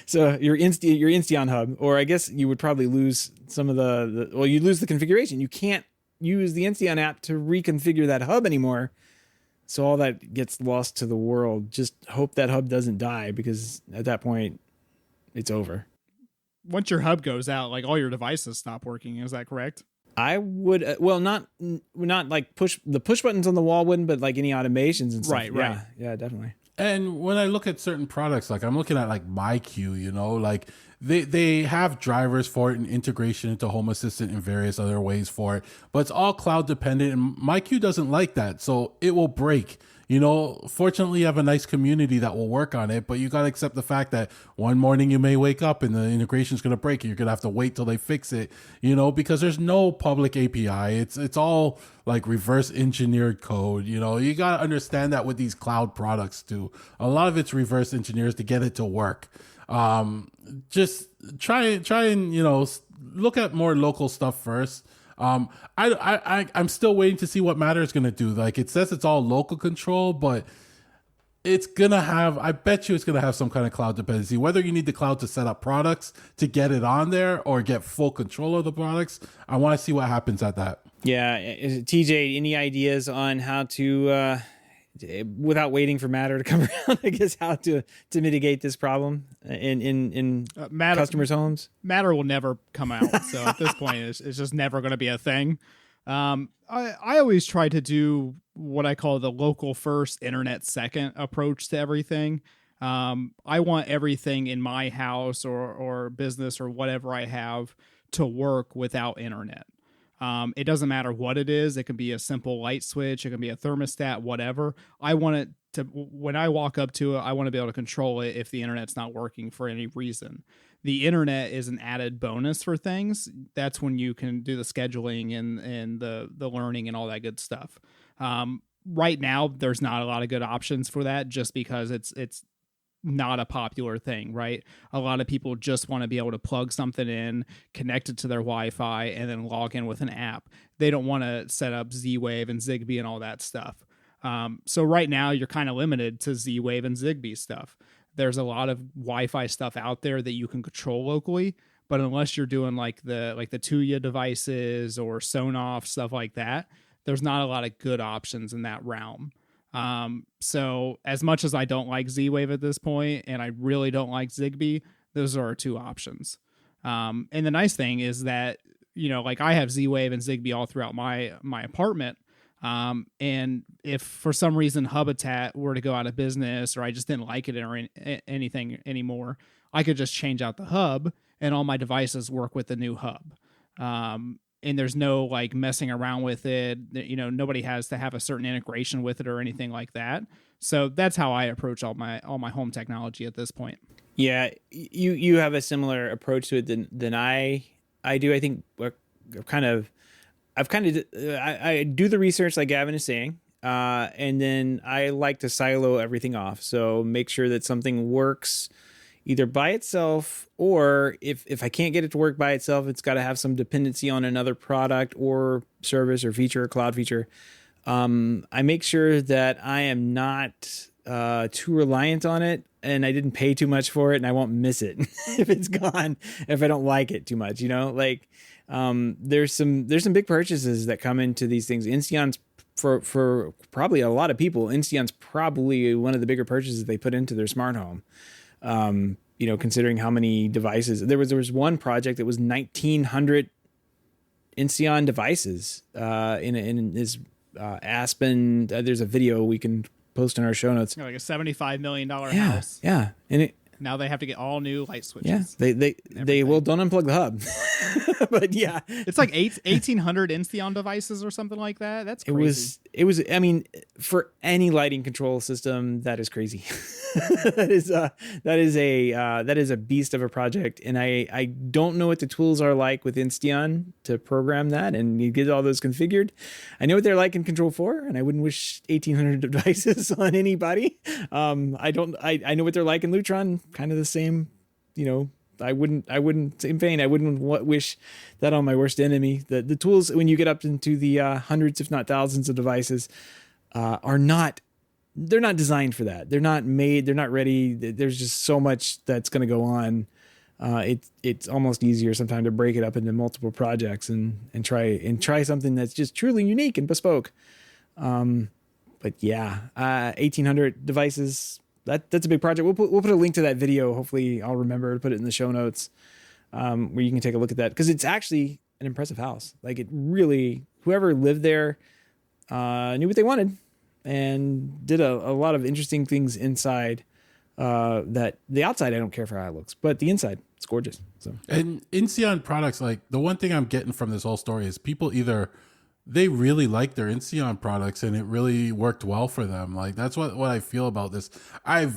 So your Insteon hub, or I guess you would probably lose some of you'd lose the configuration. You can't use the Insteon app to reconfigure that hub anymore. So all that gets lost to the world. Just hope that hub doesn't die, because at that point it's over. Once your hub goes out, like all your devices stop working. Is that correct? I would, not like push buttons on the wall wouldn't, but like any automations and stuff. Right. Yeah, definitely. And when I look at certain products, like I'm looking at like MyQ, like they have drivers for it and integration into Home Assistant and various other ways for it, but it's all cloud dependent, and MyQ doesn't like that, so it will break. Fortunately, you have a nice community that will work on it, but you got to accept the fact that one morning you may wake up and the integration is going to break and you're going to have to wait till they fix it, because there's no public API. It's all like reverse engineered code. You got to understand that with these cloud products too. A lot of it's reverse engineers to get it to work. Just try and, look at more local stuff first. I'm still waiting to see what Matter is going to do. Like, it says it's all local control, but I bet you it's going to have some kind of cloud dependency, whether you need the cloud to set up products to get it on there or get full control of the products. I want to see what happens at that. Yeah. TJ, any ideas on how to, without waiting for Matter to come around, I guess, how to mitigate this problem in customers' homes? Matter will never come out. So at this point, it's just never going to be a thing. I always try to do what I call the local first, internet second approach to everything. I want everything in my house or business or whatever I have to work without internet. It doesn't matter what it is. It can be a simple light switch. It can be a thermostat, whatever. I want it to, when I walk up to it, I want to be able to control it if the internet's not working for any reason. The internet is an added bonus for things. That's when you can do the scheduling and the learning and all that good stuff. Right now, there's not a lot of good options for that, just because it's not a popular thing, right? A lot of people just want to be able to plug something in, connect it to their Wi-Fi, and then log in with an app. They don't want to set up Z-Wave and Zigbee and all that stuff. So right now, you're kind of limited to Z-Wave and Zigbee stuff. There's a lot of Wi-Fi stuff out there that you can control locally, but unless you're doing like the Tuya devices or Sonoff, stuff like that, there's not a lot of good options in that realm. So as much as I don't like Z-Wave at this point, and I really don't like Zigbee, those are our two options. And the nice thing is that, like I have Z-Wave and Zigbee all throughout my apartment. And if for some reason Habitat were to go out of business, or I just didn't like it or anything anymore, I could just change out the hub and all my devices work with the new hub. And there's no like messing around with it. Nobody has to have a certain integration with it or anything like that. So that's how I approach all my home technology at this point. Yeah, you have a similar approach to it than I do. I think I do the research like Gavin is saying, and then I like to silo everything off. So make sure that something works either by itself, or if I can't get it to work by itself, it's got to have some dependency on another product or service or feature or cloud feature. I make sure that I am not too reliant on it, and I didn't pay too much for it, and I won't miss it if it's gone, if I don't like it too much, there's some big purchases that come into these things. Insteon's for probably a lot of people, Insteon's probably one of the bigger purchases they put into their smart home. Considering how many devices there was one project that was 1,900 Insteon devices in this Aspen. There's a video we can post in our show notes. Like a $75 million house. Yeah, and now they have to get all new light switches. Yeah, they will don't unplug the hub. But yeah, it's like 1,800 Insteon devices or something like that. That's crazy. It was. I mean, for any lighting control system, that is crazy. that is a beast of a project, and I don't know what the tools are like with Insteon to program that and you get all those configured. I know what they're like in Control 4, and I wouldn't wish 1,800 devices on anybody. I know what they're like in Lutron, kind of the same. I wouldn't same vein. I wouldn't wish that on my worst enemy. The tools, when you get up into the hundreds, if not thousands of devices, they're not designed for that. They're not made. They're not ready. There's just so much that's going to go on It's almost easier sometimes to break it up into multiple projects and try something that's just truly unique and bespoke. But yeah, 1,800 devices. That's a big project. We'll put a link to that video. Hopefully, I'll remember to put it in the show notes, where you can take a look at that, because it's actually an impressive house. Like, it really, whoever lived there knew what they wanted and did a lot of interesting things inside. That the outside I don't care for how it looks, but the inside, it's gorgeous. So, and Insteon products, like, the one thing I'm getting from this whole story is people either they really like their Insteon products and it really worked well for them. Like, that's what I feel about this. I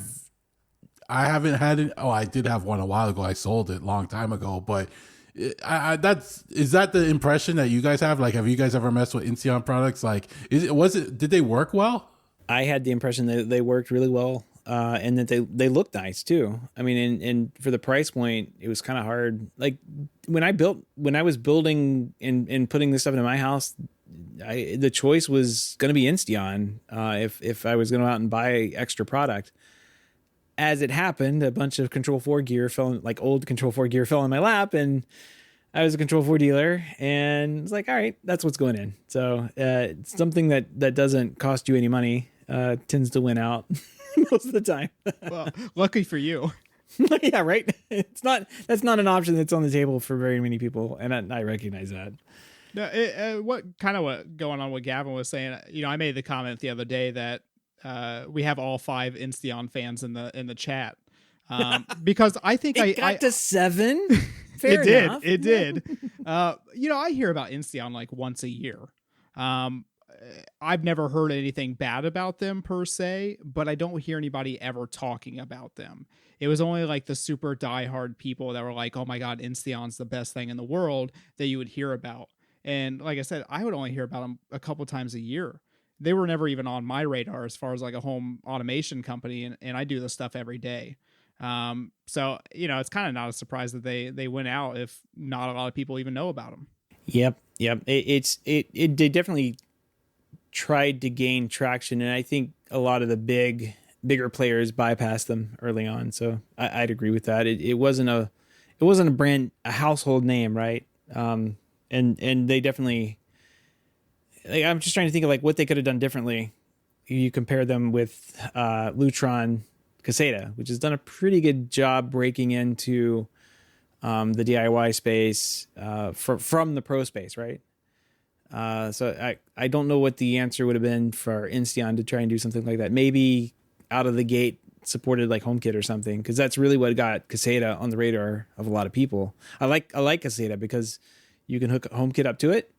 haven't had it. Oh, I did have one a while ago. I sold it a long time ago, but is that the impression that you guys have? Like, have you guys ever messed with Insteon products? Like, did they work well? I had the impression that they worked really well. And that they look nice too. I mean, and for the price point, it was kind of hard. Like, when I was building and putting this stuff into my house, the choice was going to be Insteon. If I was going to go out and buy extra product, as it happened, a bunch of Control 4 gear old Control 4 gear fell in my lap, and I was a Control 4 dealer, and it's like, all right, that's what's going in. So something that doesn't cost you any money tends to win out. Most of the time. Well, lucky for you. Yeah, right. That's not an option that's on the table for very many people, and I recognize that. No, what going on what Gavin was saying? I made the comment the other day that we have all 5 Insteon fans in the chat, because I think I got to 7. Fair enough. It did. I hear about Insteon like once a year. I've never heard anything bad about them per se, but I don't hear anybody ever talking about them. It was only like the super diehard people that were like, oh my God, Insteon's the best thing in the world, that you would hear about. And like I said, I would only hear about them a couple times a year. They were never even on my radar as far as like a home automation company. And I do this stuff every day. So, it's kind of not a surprise that they went out if not a lot of people even know about them. Yep. They definitely tried to gain traction, and I think a lot of the bigger players bypassed them early on. So I'd agree with that. It wasn't a household name, right? And they definitely, like, I'm just trying to think of like what they could have done differently. You compare them with Lutron Caseta, which has done a pretty good job breaking into the DIY space from the pro space, right? So I don't know what the answer would have been for Insteon to try and do something like that. Maybe out of the gate supported like HomeKit or something, because that's really what got Caseta on the radar of a lot of people. I like Caseta because you can hook HomeKit up to it,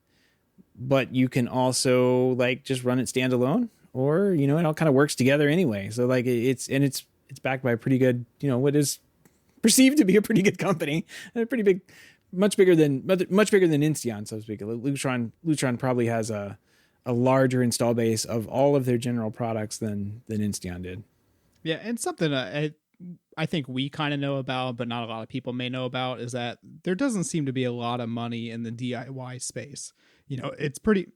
but you can also like just run it standalone, or it all kind of works together anyway. So like it's backed by a pretty good, what is perceived to be a pretty good company, and a pretty big. Much bigger than Insteon, so to speak. Lutron probably has a larger install base of all of their general products than Insteon did. Yeah, and something I think we kind of know about, but not a lot of people may know about, is that there doesn't seem to be a lot of money in the DIY space. It's pretty.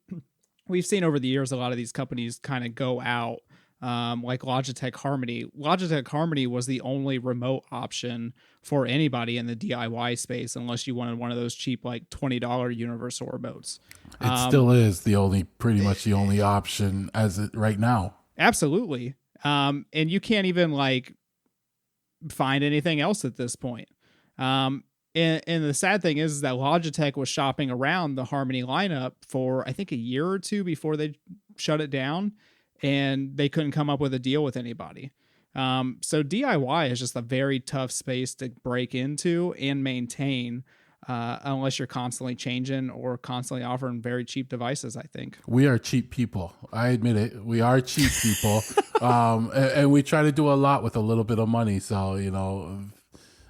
We've seen over the years a lot of these companies kind of go out. Like Logitech Harmony. Logitech Harmony was the only remote option for anybody in the DIY space, unless you wanted one of those cheap, like $20 universal remotes. It still is pretty much the only option as it right now. Absolutely. And you can't even like find anything else at this point. And the sad thing is that Logitech was shopping around the Harmony lineup for, I think, a year or two before they shut it down. And they couldn't come up with a deal with anybody. So DIY is just a very tough space to break into and maintain, unless you're constantly changing or constantly offering very cheap devices, I think. We are cheap people. I admit it. We are cheap people. And we try to do a lot with a little bit of money. So, we don't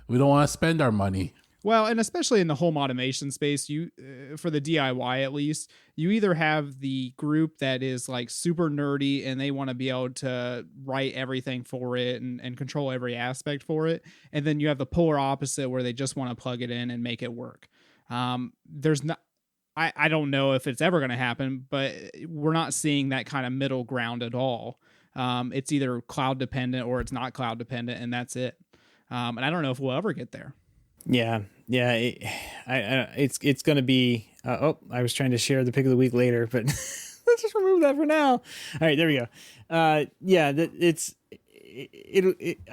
want to spend our money. Well, and especially in the home automation space, you for the DIY at least, you either have the group that is like super nerdy and they want to be able to write everything for it and control every aspect for it, and then you have the polar opposite where they just want to plug it in and make it work. There's not. I don't know if it's ever going to happen, but we're not seeing that kind of middle ground at all. It's either cloud dependent or it's not cloud dependent, and that's it. And I don't know if we'll ever get there. Yeah. It's going to be, I was trying to share the pick of the week later, but let's just remove that for now. All right, there we go. I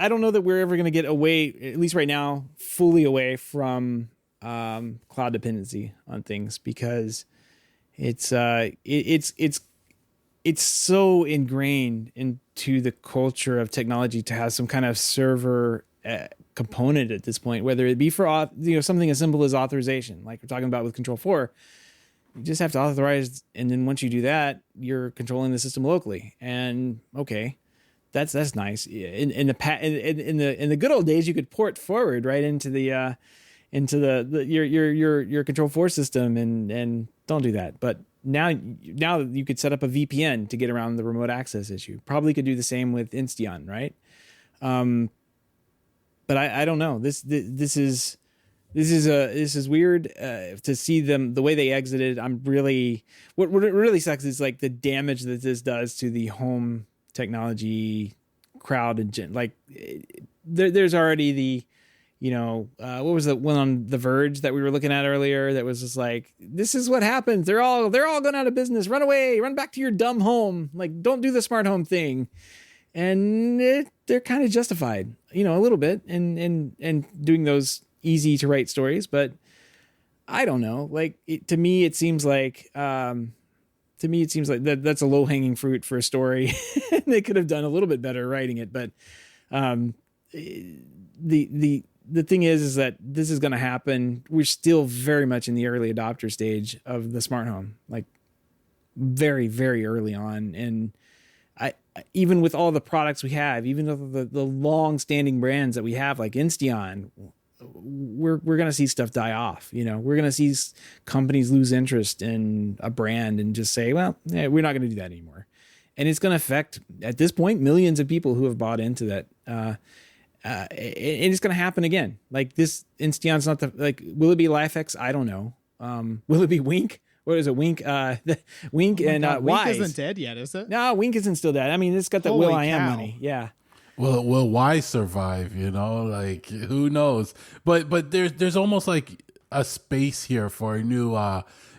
don't know that we're ever going to get away, at least right now, fully away from cloud dependency on things, because it's so ingrained into the culture of technology to have some kind of server component at this point, whether it be for something as simple as authorization, like we're talking about with Control 4. You just have to authorize, and then once you do that, you're controlling the system locally. And okay, that's nice. In the good old days, you could port forward right into the your Control 4 system, and don't do that. But now you could set up a VPN to get around the remote access issue. Probably could do the same with Insteon, right? But I don't know. This is weird to see them the way they exited. What really sucks is like the damage that this does to the home technology crowd, and like there's already the what was the one on The Verge that we were looking at earlier that was just like, this is what happens, they're all going out of business, run away, run back to your dumb home, like don't do the smart home thing. And they're kind of justified, a little bit, and doing those easy to write stories. But I don't know, like to me it seems like that's a low hanging fruit for a story. They could have done a little bit better writing it, but the thing is that this is going to happen. We're still very much in the early adopter stage of the smart home, like very, very early on. And even with all the products we have, even with the long standing brands that we have, like Insteon, we're going to see stuff die off. We're going to see companies lose interest in a brand and just say, well, yeah, we're not going to do that anymore. And it's going to affect, at this point, millions of people who have bought into that. And it's going to happen again. Like this Insteon's not will it be LiFX? I don't know. Will it be Wink? What is it? Wink, Wink and Wink Wise. isn't dead yet, is it? No, Wink isn't still dead. I mean, it's got that Holy Will.i.am cow. money. Yeah. Well, will Wise survive? Like who knows? But there's almost like a space here for a new.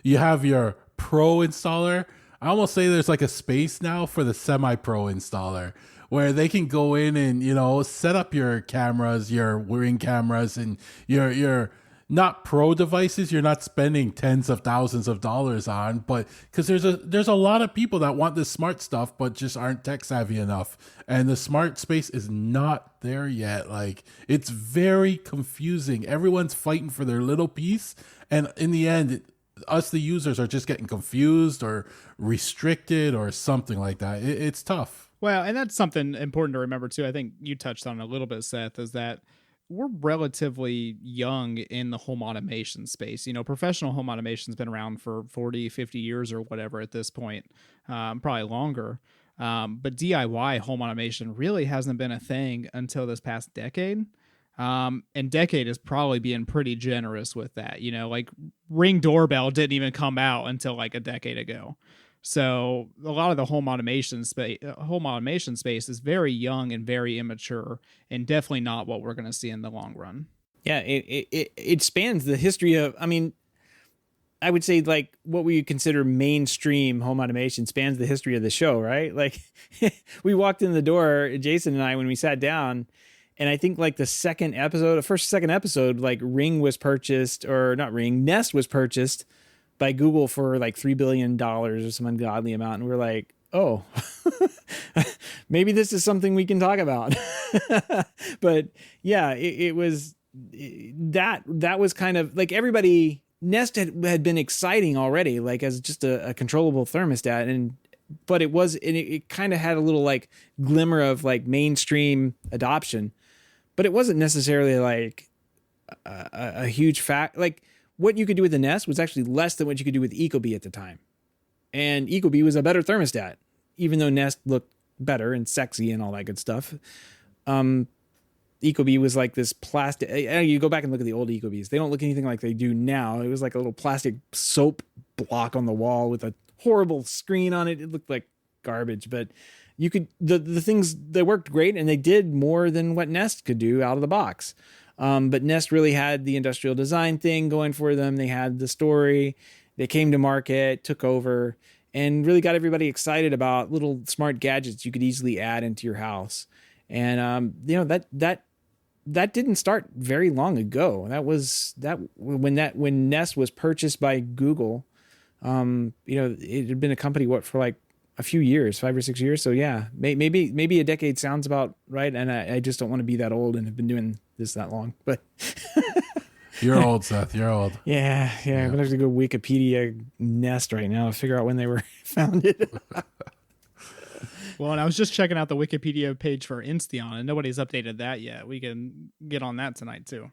You have your pro installer. I almost say there's like a space now for the semi-pro installer, where they can go in and set up your cameras, your Ring cameras, and your not pro devices. You're not spending tens of thousands of dollars on, but because there's a lot of people that want this smart stuff but just aren't tech savvy enough, and the smart space is not there yet. Like, it's very confusing. Everyone's fighting for their little piece, and in the end, us the users are just getting confused or restricted or something like that. It's tough. Well, and that's something important to remember too. I think you touched on it a little bit, Seth, is that we're relatively young in the home automation space. Professional home automation's been around for 40, 50 years or whatever at this point, probably longer. But DIY home automation really hasn't been a thing until this past decade. And decade is probably being pretty generous with that. Like Ring doorbell didn't even come out until like a decade ago. So a lot of the home automation space is very young and very immature, and definitely not what we're going to see in the long run. Yeah, it spans the history of. I mean, I would say like what we consider mainstream home automation spans the history of the show, right? Like we walked in the door, Jason and I, when we sat down, and I think like the second episode, like Ring was purchased, or not Ring, Nest was purchased by Google for like $3 billion or some ungodly amount. And we're like, oh, maybe this is something we can talk about. But yeah, it was that was kind of like everybody. Nest had been exciting already, like as just a controllable thermostat. But it kind of had a little like glimmer of like mainstream adoption, but it wasn't necessarily like a huge fact. Like, what you could do with the Nest was actually less than what you could do with Ecobee at the time. And Ecobee was a better thermostat, even though Nest looked better and sexy and all that good stuff. Ecobee was like this plastic. You go back and look at the old Ecobees. They don't look anything like they do now. It was like a little plastic soap block on the wall with a horrible screen on it. It looked like garbage, but you could, the things, they worked great, and they did more than what Nest could do out of the box. But Nest really had the industrial design thing going for them. They had the story. They came to market, took over, and really got everybody excited about little smart gadgets you could easily add into your house. And that didn't start very long ago. When Nest was purchased by Google. It had been a company for like a few years, 5 or 6 years. So yeah, maybe a decade sounds about right. And I just don't want to be that old and have been doing this that long. But you're old, Seth. You're old. Yeah. I'm gonna have to go Wikipedia Nest right now to figure out when they were founded. Well, and I was just checking out the Wikipedia page for Insteon, and nobody's updated that yet. We can get on that tonight too.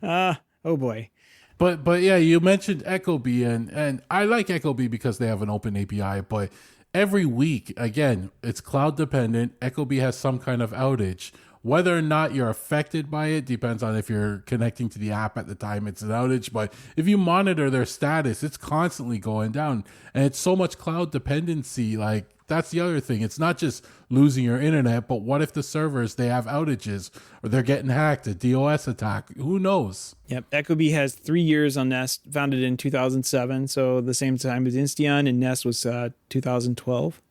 Oh boy. But yeah, you mentioned Ecobee, and I like Ecobee because they have an open API, but every week, again, it's cloud dependent. Ecobee has some kind of outage. Whether or not you're affected by it depends on if you're connecting to the app at the time it's an outage. But if you monitor their status, it's constantly going down. And it's so much cloud dependency. Like, that's the other thing. It's not just losing your internet, but what if the servers, they have outages or they're getting hacked, a DOS attack? Who knows? Yep. Ecobee has 3 years on Nest, founded in 2007. So the same time as Insteon, and Nest was 2012.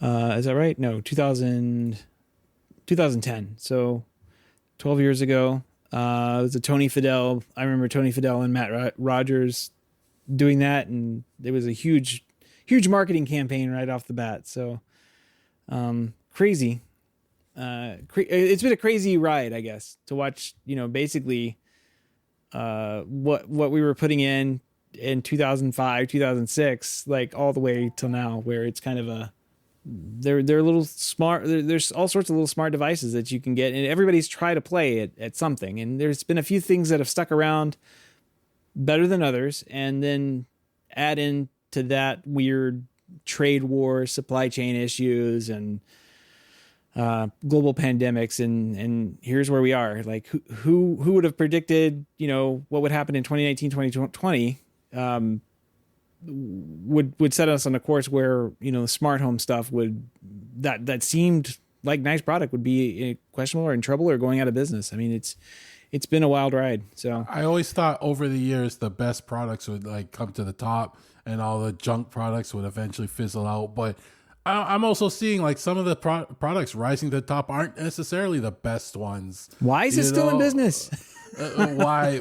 Is that right? No, 2010. So 12 years ago. It was a Tony Fadell. I remember Tony Fadell and Matt Rogers doing that, and it was a huge marketing campaign right off the bat. So crazy. It's been a crazy ride, I guess, to watch, basically what we were putting in 2005, 2006, like all the way till now, where it's kind of they're a little smart. There's all sorts of little smart devices that you can get, and everybody's tried to play at something. And there's been a few things that have stuck around better than others, and then add in to that weird trade war, supply chain issues, and global pandemics, and here's where we are. Like, who would have predicted, what would happen in 2019, 2020, would set us on a course where, smart home stuff that seemed like nice product would be questionable or in trouble or going out of business. I mean, it's been a wild ride. So I always thought over the years the best products would like come to the top, and all the junk products would eventually fizzle out. But I'm also seeing like some of the products rising to the top aren't necessarily the best ones. Why is it still in business? Why?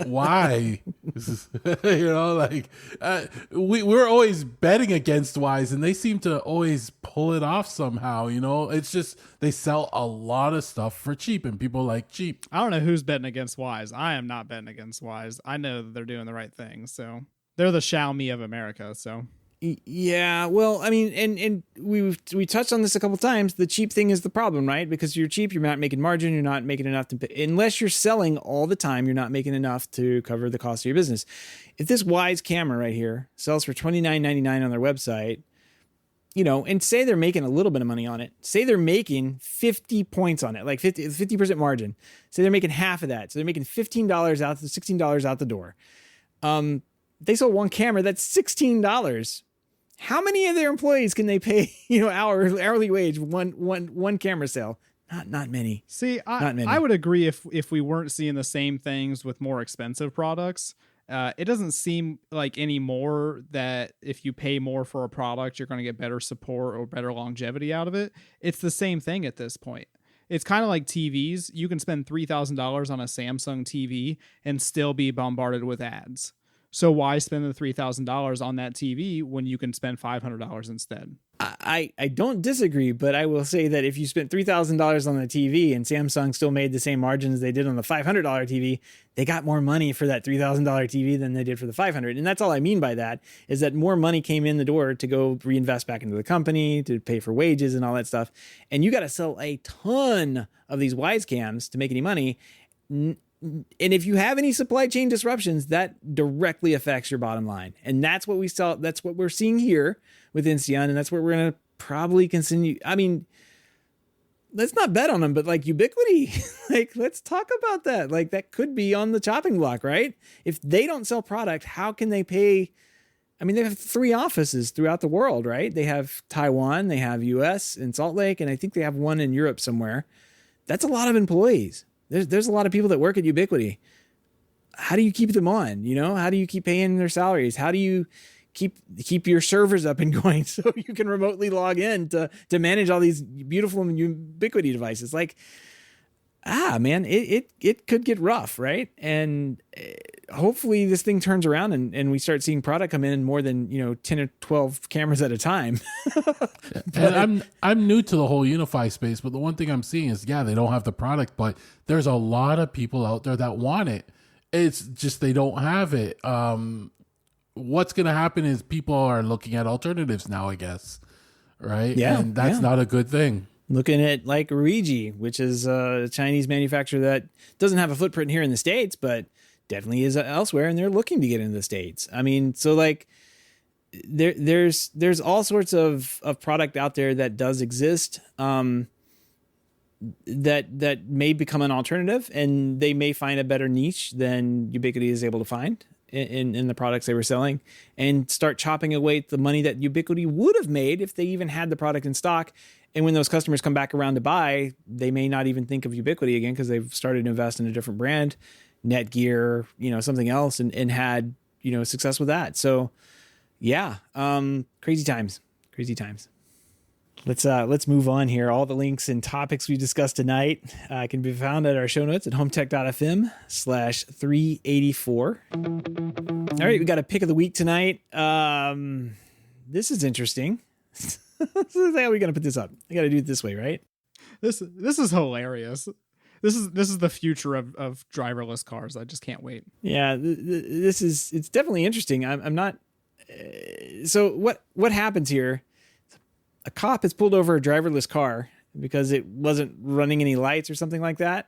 We're always betting against Wise, and they seem to always pull it off somehow. It's just they sell a lot of stuff for cheap, and people like cheap. I don't know who's betting against Wise. I am not betting against Wise. I know that they're doing the right thing. So they're the Xiaomi of America. So. Yeah, well, I mean, and we touched on this a couple times. The cheap thing is the problem, right? Because you're cheap, you're not making margin, you're not making enough to pay. Unless you're selling all the time, you're not making enough to cover the cost of your business. If this Wise camera right here sells for $29.99 on their website, and say they're making a little bit of money on it, say they're making 50 points on it, like 50% margin. Say they're making half of that, so they're making $15 out to $16 out the door. They sold one camera that's $16. How many of their employees can they pay, hourly wage one camera sale? Not many. See, not many. I would agree if we weren't seeing the same things with more expensive products. It doesn't seem like anymore that if you pay more for a product, you're going to get better support or better longevity out of it. It's the same thing at this point. It's kind of like TVs. You can spend $3,000 on a Samsung TV and still be bombarded with ads. So why spend the $3,000 on that TV when you can spend $500 instead? I don't disagree, but I will say that if you spent $3,000 on the TV and Samsung still made the same margins they did on the $500 TV, they got more money for that $3,000 TV than they did for the $500. And that's all I mean by that, is that more money came in the door to go reinvest back into the company, to pay for wages and all that stuff. And you got to sell a ton of these Wise cams to make any money. And if you have any supply chain disruptions, that directly affects your bottom line. And that's what we saw. That's what we're seeing here with Insteon. And that's what we're going to probably continue. I mean, let's not bet on them, but like Ubiquity, like, let's talk about that. Like, that could be on the chopping block, right? If they don't sell product, how can they pay? I mean, they have 3 offices throughout the world, right? They have Taiwan, they have US in Salt Lake, and I think they have one in Europe somewhere. that's a lot of employees. There's a lot of people that work at Ubiquity. How do you keep them on? How do you keep paying their salaries? How do you keep your servers up and going so you can remotely log in to manage all these beautiful Ubiquity devices? Like, man, it could get rough, right? And hopefully this thing turns around and we start seeing product come in more than 10 or 12 cameras at a time. And I'm new to the whole Unify space, but the one thing I'm seeing is, they don't have the product, but there's a lot of people out there that want it. It's just they don't have it. What's going to happen is people are looking at alternatives now, I guess, right? Yeah, and that's not a good thing. Looking at like Garadget, which is a Chinese manufacturer that doesn't have a footprint here in the States, but definitely is elsewhere, and they're looking to get into the States. I mean, so like there's all sorts of product out there that does exist, that may become an alternative, and they may find a better niche than Ubiquity is able to find in the products they were selling, and start chopping away the money that Ubiquity would have made if they even had the product in stock. And when those customers come back around to buy, they may not even think of Ubiquity again because they've started to invest in a different brand, Netgear, something else, and had, success with that. So crazy times. Let's move on here. All the links and topics we discussed tonight can be found at our show notes at HomeTech.fm/384. All right, we got a pick of the week tonight. This is interesting. How are we going to put this up? I got to do it this way, right? This is hilarious. This is the future of driverless cars. I just can't wait. Yeah, it's definitely interesting. I'm not. So what happens here? A cop has pulled over a driverless car because it wasn't running any lights or something like that.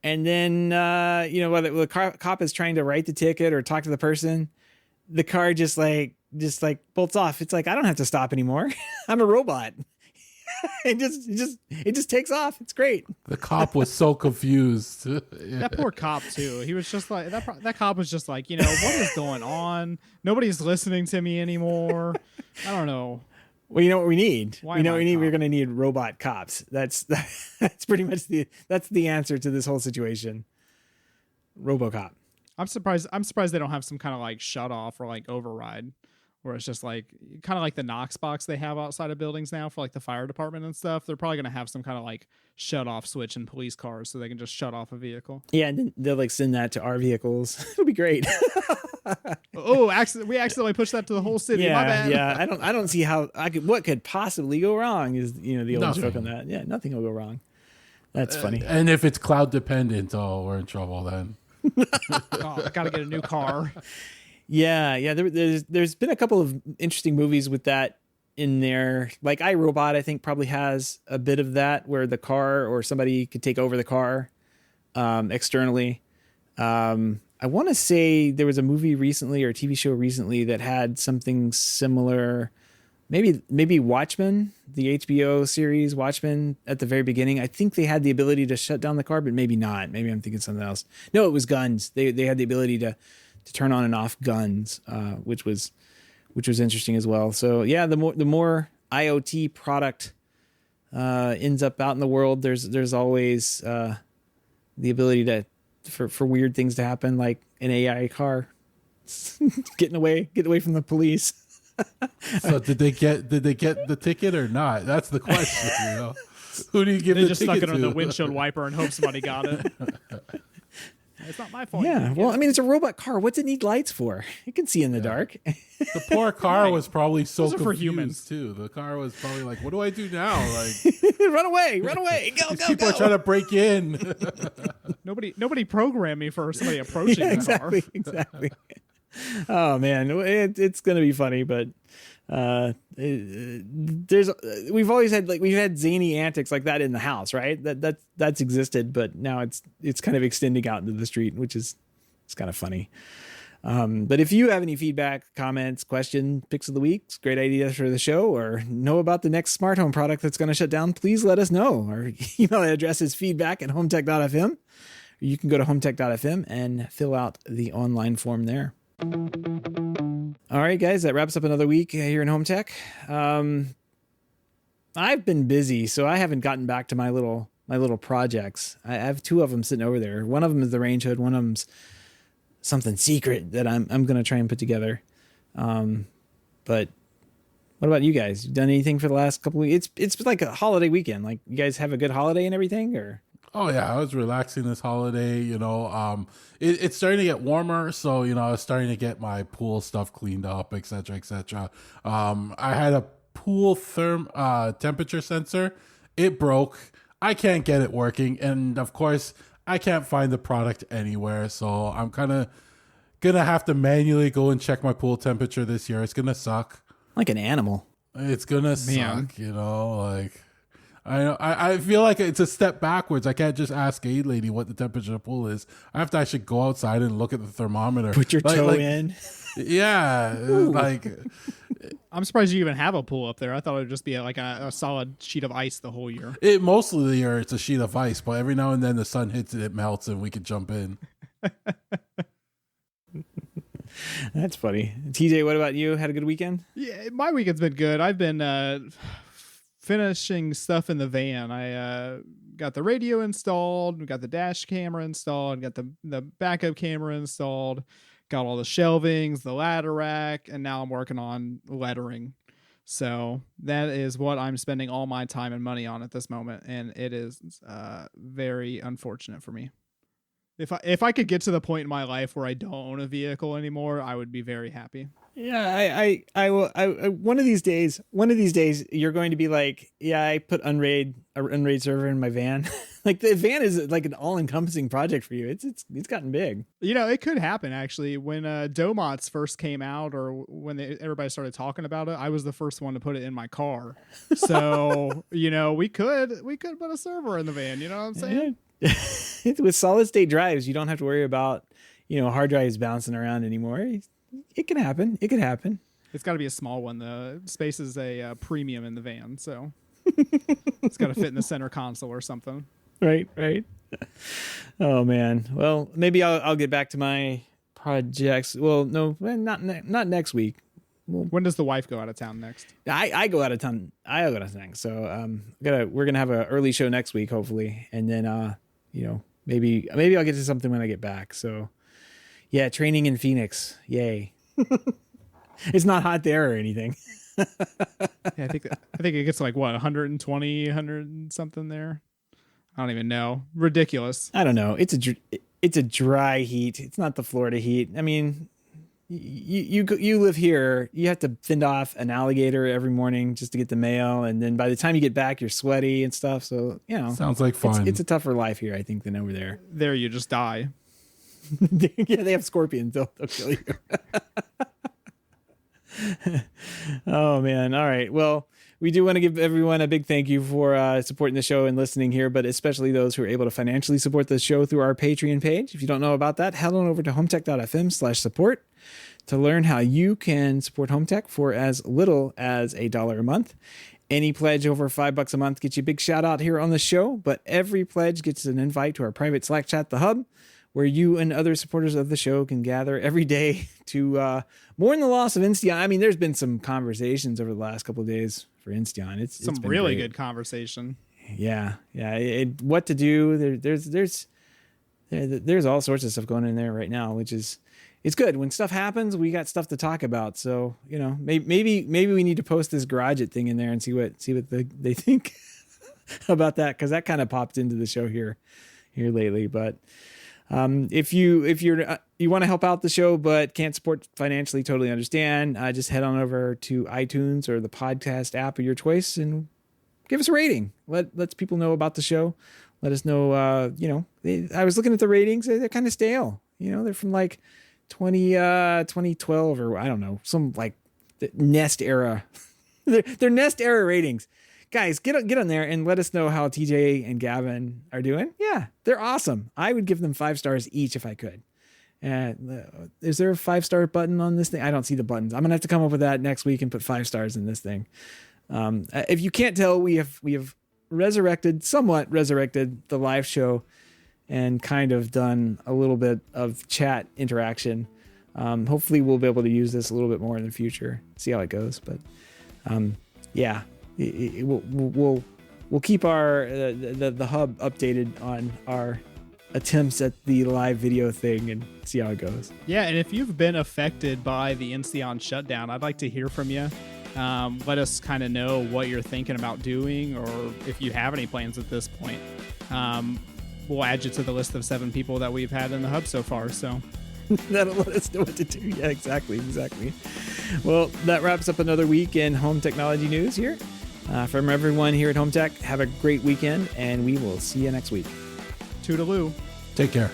And then, while the cop is trying to write the ticket or talk to the person, the car just bolts off. It's like, I don't have to stop anymore. I'm a robot. It just takes off. It's great. The cop was so confused. That poor cop too. He was just like, that cop was just like, what is going on? Nobody's listening to me anymore. I don't know. Well, you know what we need? We're going to need robot cops. That's pretty much the answer to this whole situation. RoboCop. I'm surprised they don't have some kind of like shut off or like override, where it's just like kind of like the Knox box they have outside of buildings now for like the fire department and stuff. They're probably going to have some kind of like shut off switch in police cars so they can just shut off a vehicle. Yeah, and then they'll like send that to our vehicles. It'll be great. Oh, we accidentally pushed that to the whole city. Yeah, my bad. Yeah. I don't see how what could possibly go wrong is the old joke on that. Yeah, nothing will go wrong. That's funny. And if it's cloud dependent, we're in trouble then. I got to get a new car. Yeah. There's been a couple of interesting movies with that in there. Like iRobot, I think probably has a bit of that where the car or somebody could take over the car externally. I want to say there was a movie recently or a TV show recently that had something similar. Maybe Watchmen, the HBO series Watchmen at the very beginning. I think they had the ability to shut down the car, but maybe not. Maybe I'm thinking something else. No, it was guns. They had the ability to turn on and off guns, which was interesting as well. So yeah, the more IoT product ends up out in the world, there's always the ability for weird things to happen, like an AI car get away from the police. So did they get the ticket or not? That's the question. Who do you give they the just ticket stuck it to? on the windshield wiper and hope somebody got it. It's not my fault. Yeah, well, I mean, it's a robot car. What's it need lights for? It can see in the dark. The poor car was probably so Those are confused for humans. too. The car was probably like, "What do I do now?" Like, run away, go, these go, people go. are trying to break in. Nobody programmed me for somebody approaching the car. Exactly. Oh man, it's gonna be funny, but we've had zany antics like that in the house, right? That's existed, but now it's kind of extending out into the street, which is it's kind of funny. But if you have any feedback, comments, question, picks of the week, great ideas for the show, or know about the next smart home product that's going to shut down, please let us know. Our email address is feedback@HomeTech.fm. You can go to HomeTech.fm and fill out the online form there. All right, guys, that wraps up another week here in HomeTech. I've been busy, so I haven't gotten back to my little my little projects. I have two of them sitting over there. One of them is the range hood. One of them's something secret that I'm going to try and put together. But what about you guys? You done anything for the last couple of weeks? It's like a holiday weekend. Like, you guys have a good holiday and everything, or? Oh yeah, I was relaxing this holiday. It's starting to get warmer, so I was starting to get my pool stuff cleaned up, etc., etc. I had a pool temperature sensor. It broke. I can't get it working, and of course, I can't find the product anywhere. So I'm kind of gonna have to manually go and check my pool temperature this year. It's gonna suck. Like an animal. It's gonna suck. Like. I feel like it's a step backwards. I can't just ask a lady what the temperature of the pool is. I have to actually go outside and look at the thermometer. Put your toe in. Yeah. Like, I'm surprised you even have a pool up there. I thought it would just be like a solid sheet of ice the whole year. Most of the year it's a sheet of ice, but every now and then the sun hits it, it melts, and we can jump in. That's funny. TJ, what about you? Had a good weekend? Yeah, my weekend's been good. I've been finishing stuff in the van. I got the radio installed, we got the dash camera installed, got the backup camera installed, got all the shelvings, the ladder rack, and now I'm working on lettering. So that is what I'm spending all my time and money on at this moment, and it is very unfortunate for me. If I could get to the point in my life where I don't own a vehicle anymore, I would be very happy. Yeah, I will. One of these days, you're going to be like, yeah, I put Unraid server in my van. Like, the van is like an all-encompassing project for you. It's gotten big. It could happen actually. When Domots first came out, or when everybody started talking about it, I was the first one to put it in my car. So we could put a server in the van. You know what I'm saying? Yeah. With solid state drives, you don't have to worry about hard drives bouncing around anymore. It can happen. It could happen. It's got to be a small one. The space is a premium in the van, so it's got to fit in the center console or something. Right. Oh man. Well, maybe I'll get back to my projects. Well, no, not next week. When does the wife go out of town next? I go out of town. I go out of town. So we're gonna have an early show next week, hopefully, and then maybe I'll get to something when I get back. So. Yeah, training in Phoenix. Yay. It's not hot there or anything. Yeah, I think it gets like what, 120, 100 something there. I don't even know. Ridiculous. I don't know. It's a dry heat. It's not the Florida heat. I mean, you live here. You have to fend off an alligator every morning just to get the mail, and then by the time you get back, you're sweaty and stuff. So sounds like fun. It's a tougher life here, I think, than over there. There, you just die. Yeah, they have scorpions. They'll kill you. Oh man. All right. Well, we do want to give everyone a big thank you for supporting the show and listening here, but especially those who are able to financially support the show through our Patreon page. If you don't know about that, head on over to HomeTech.fm/support to learn how you can support HomeTech for as little as $1 a month. Any pledge over $5 a month gets you a big shout out here on the show, but every pledge gets an invite to our private Slack chat, The Hub, where you and other supporters of the show can gather every day to mourn the loss of Insteon. I mean, there's been some conversations over the last couple of days for Insteon. It's some been really great. Good conversation. Yeah. What to do? There's all sorts of stuff going in there right now, which is it's good. When stuff happens, we got stuff to talk about. So maybe we need to post this Garadget thing in there and see what they think about that, because that kind of popped into the show here lately, but. If you want to help out the show but can't support financially, totally understand. Just head on over to iTunes or the podcast app of your choice and give us a rating. Let people know about the show. Let us know. I was looking at the ratings; they're kind of stale. They're from like 2012 or I don't know, some like the Nest era. they're Nest era ratings. Guys, get on there and let us know how TJ and Gavin are doing. Yeah, they're awesome. I would give them 5 stars each if I could. Is there a 5-star button on this thing? I don't see the buttons. I'm going to have to come up with that next week and put 5 stars in this thing. If you can't tell, we have somewhat resurrected the live show and kind of done a little bit of chat interaction. Hopefully we'll be able to use this a little bit more in the future. See how it goes. But yeah. We'll we'll keep our the hub updated on our attempts at the live video thing and see how it goes. Yeah, and if you've been affected by the Insteon shutdown, I'd like to hear from you. Let us kind of know what you're thinking about doing, or if you have any plans at this point. We'll add you to the list of 7 people that we've had in the hub so far. So that'll let us know what to do. Yeah, exactly. Well, that wraps up another week in home technology news here. From everyone here at HomeTech, have a great weekend, and we will see you next week. Toodaloo. Take care.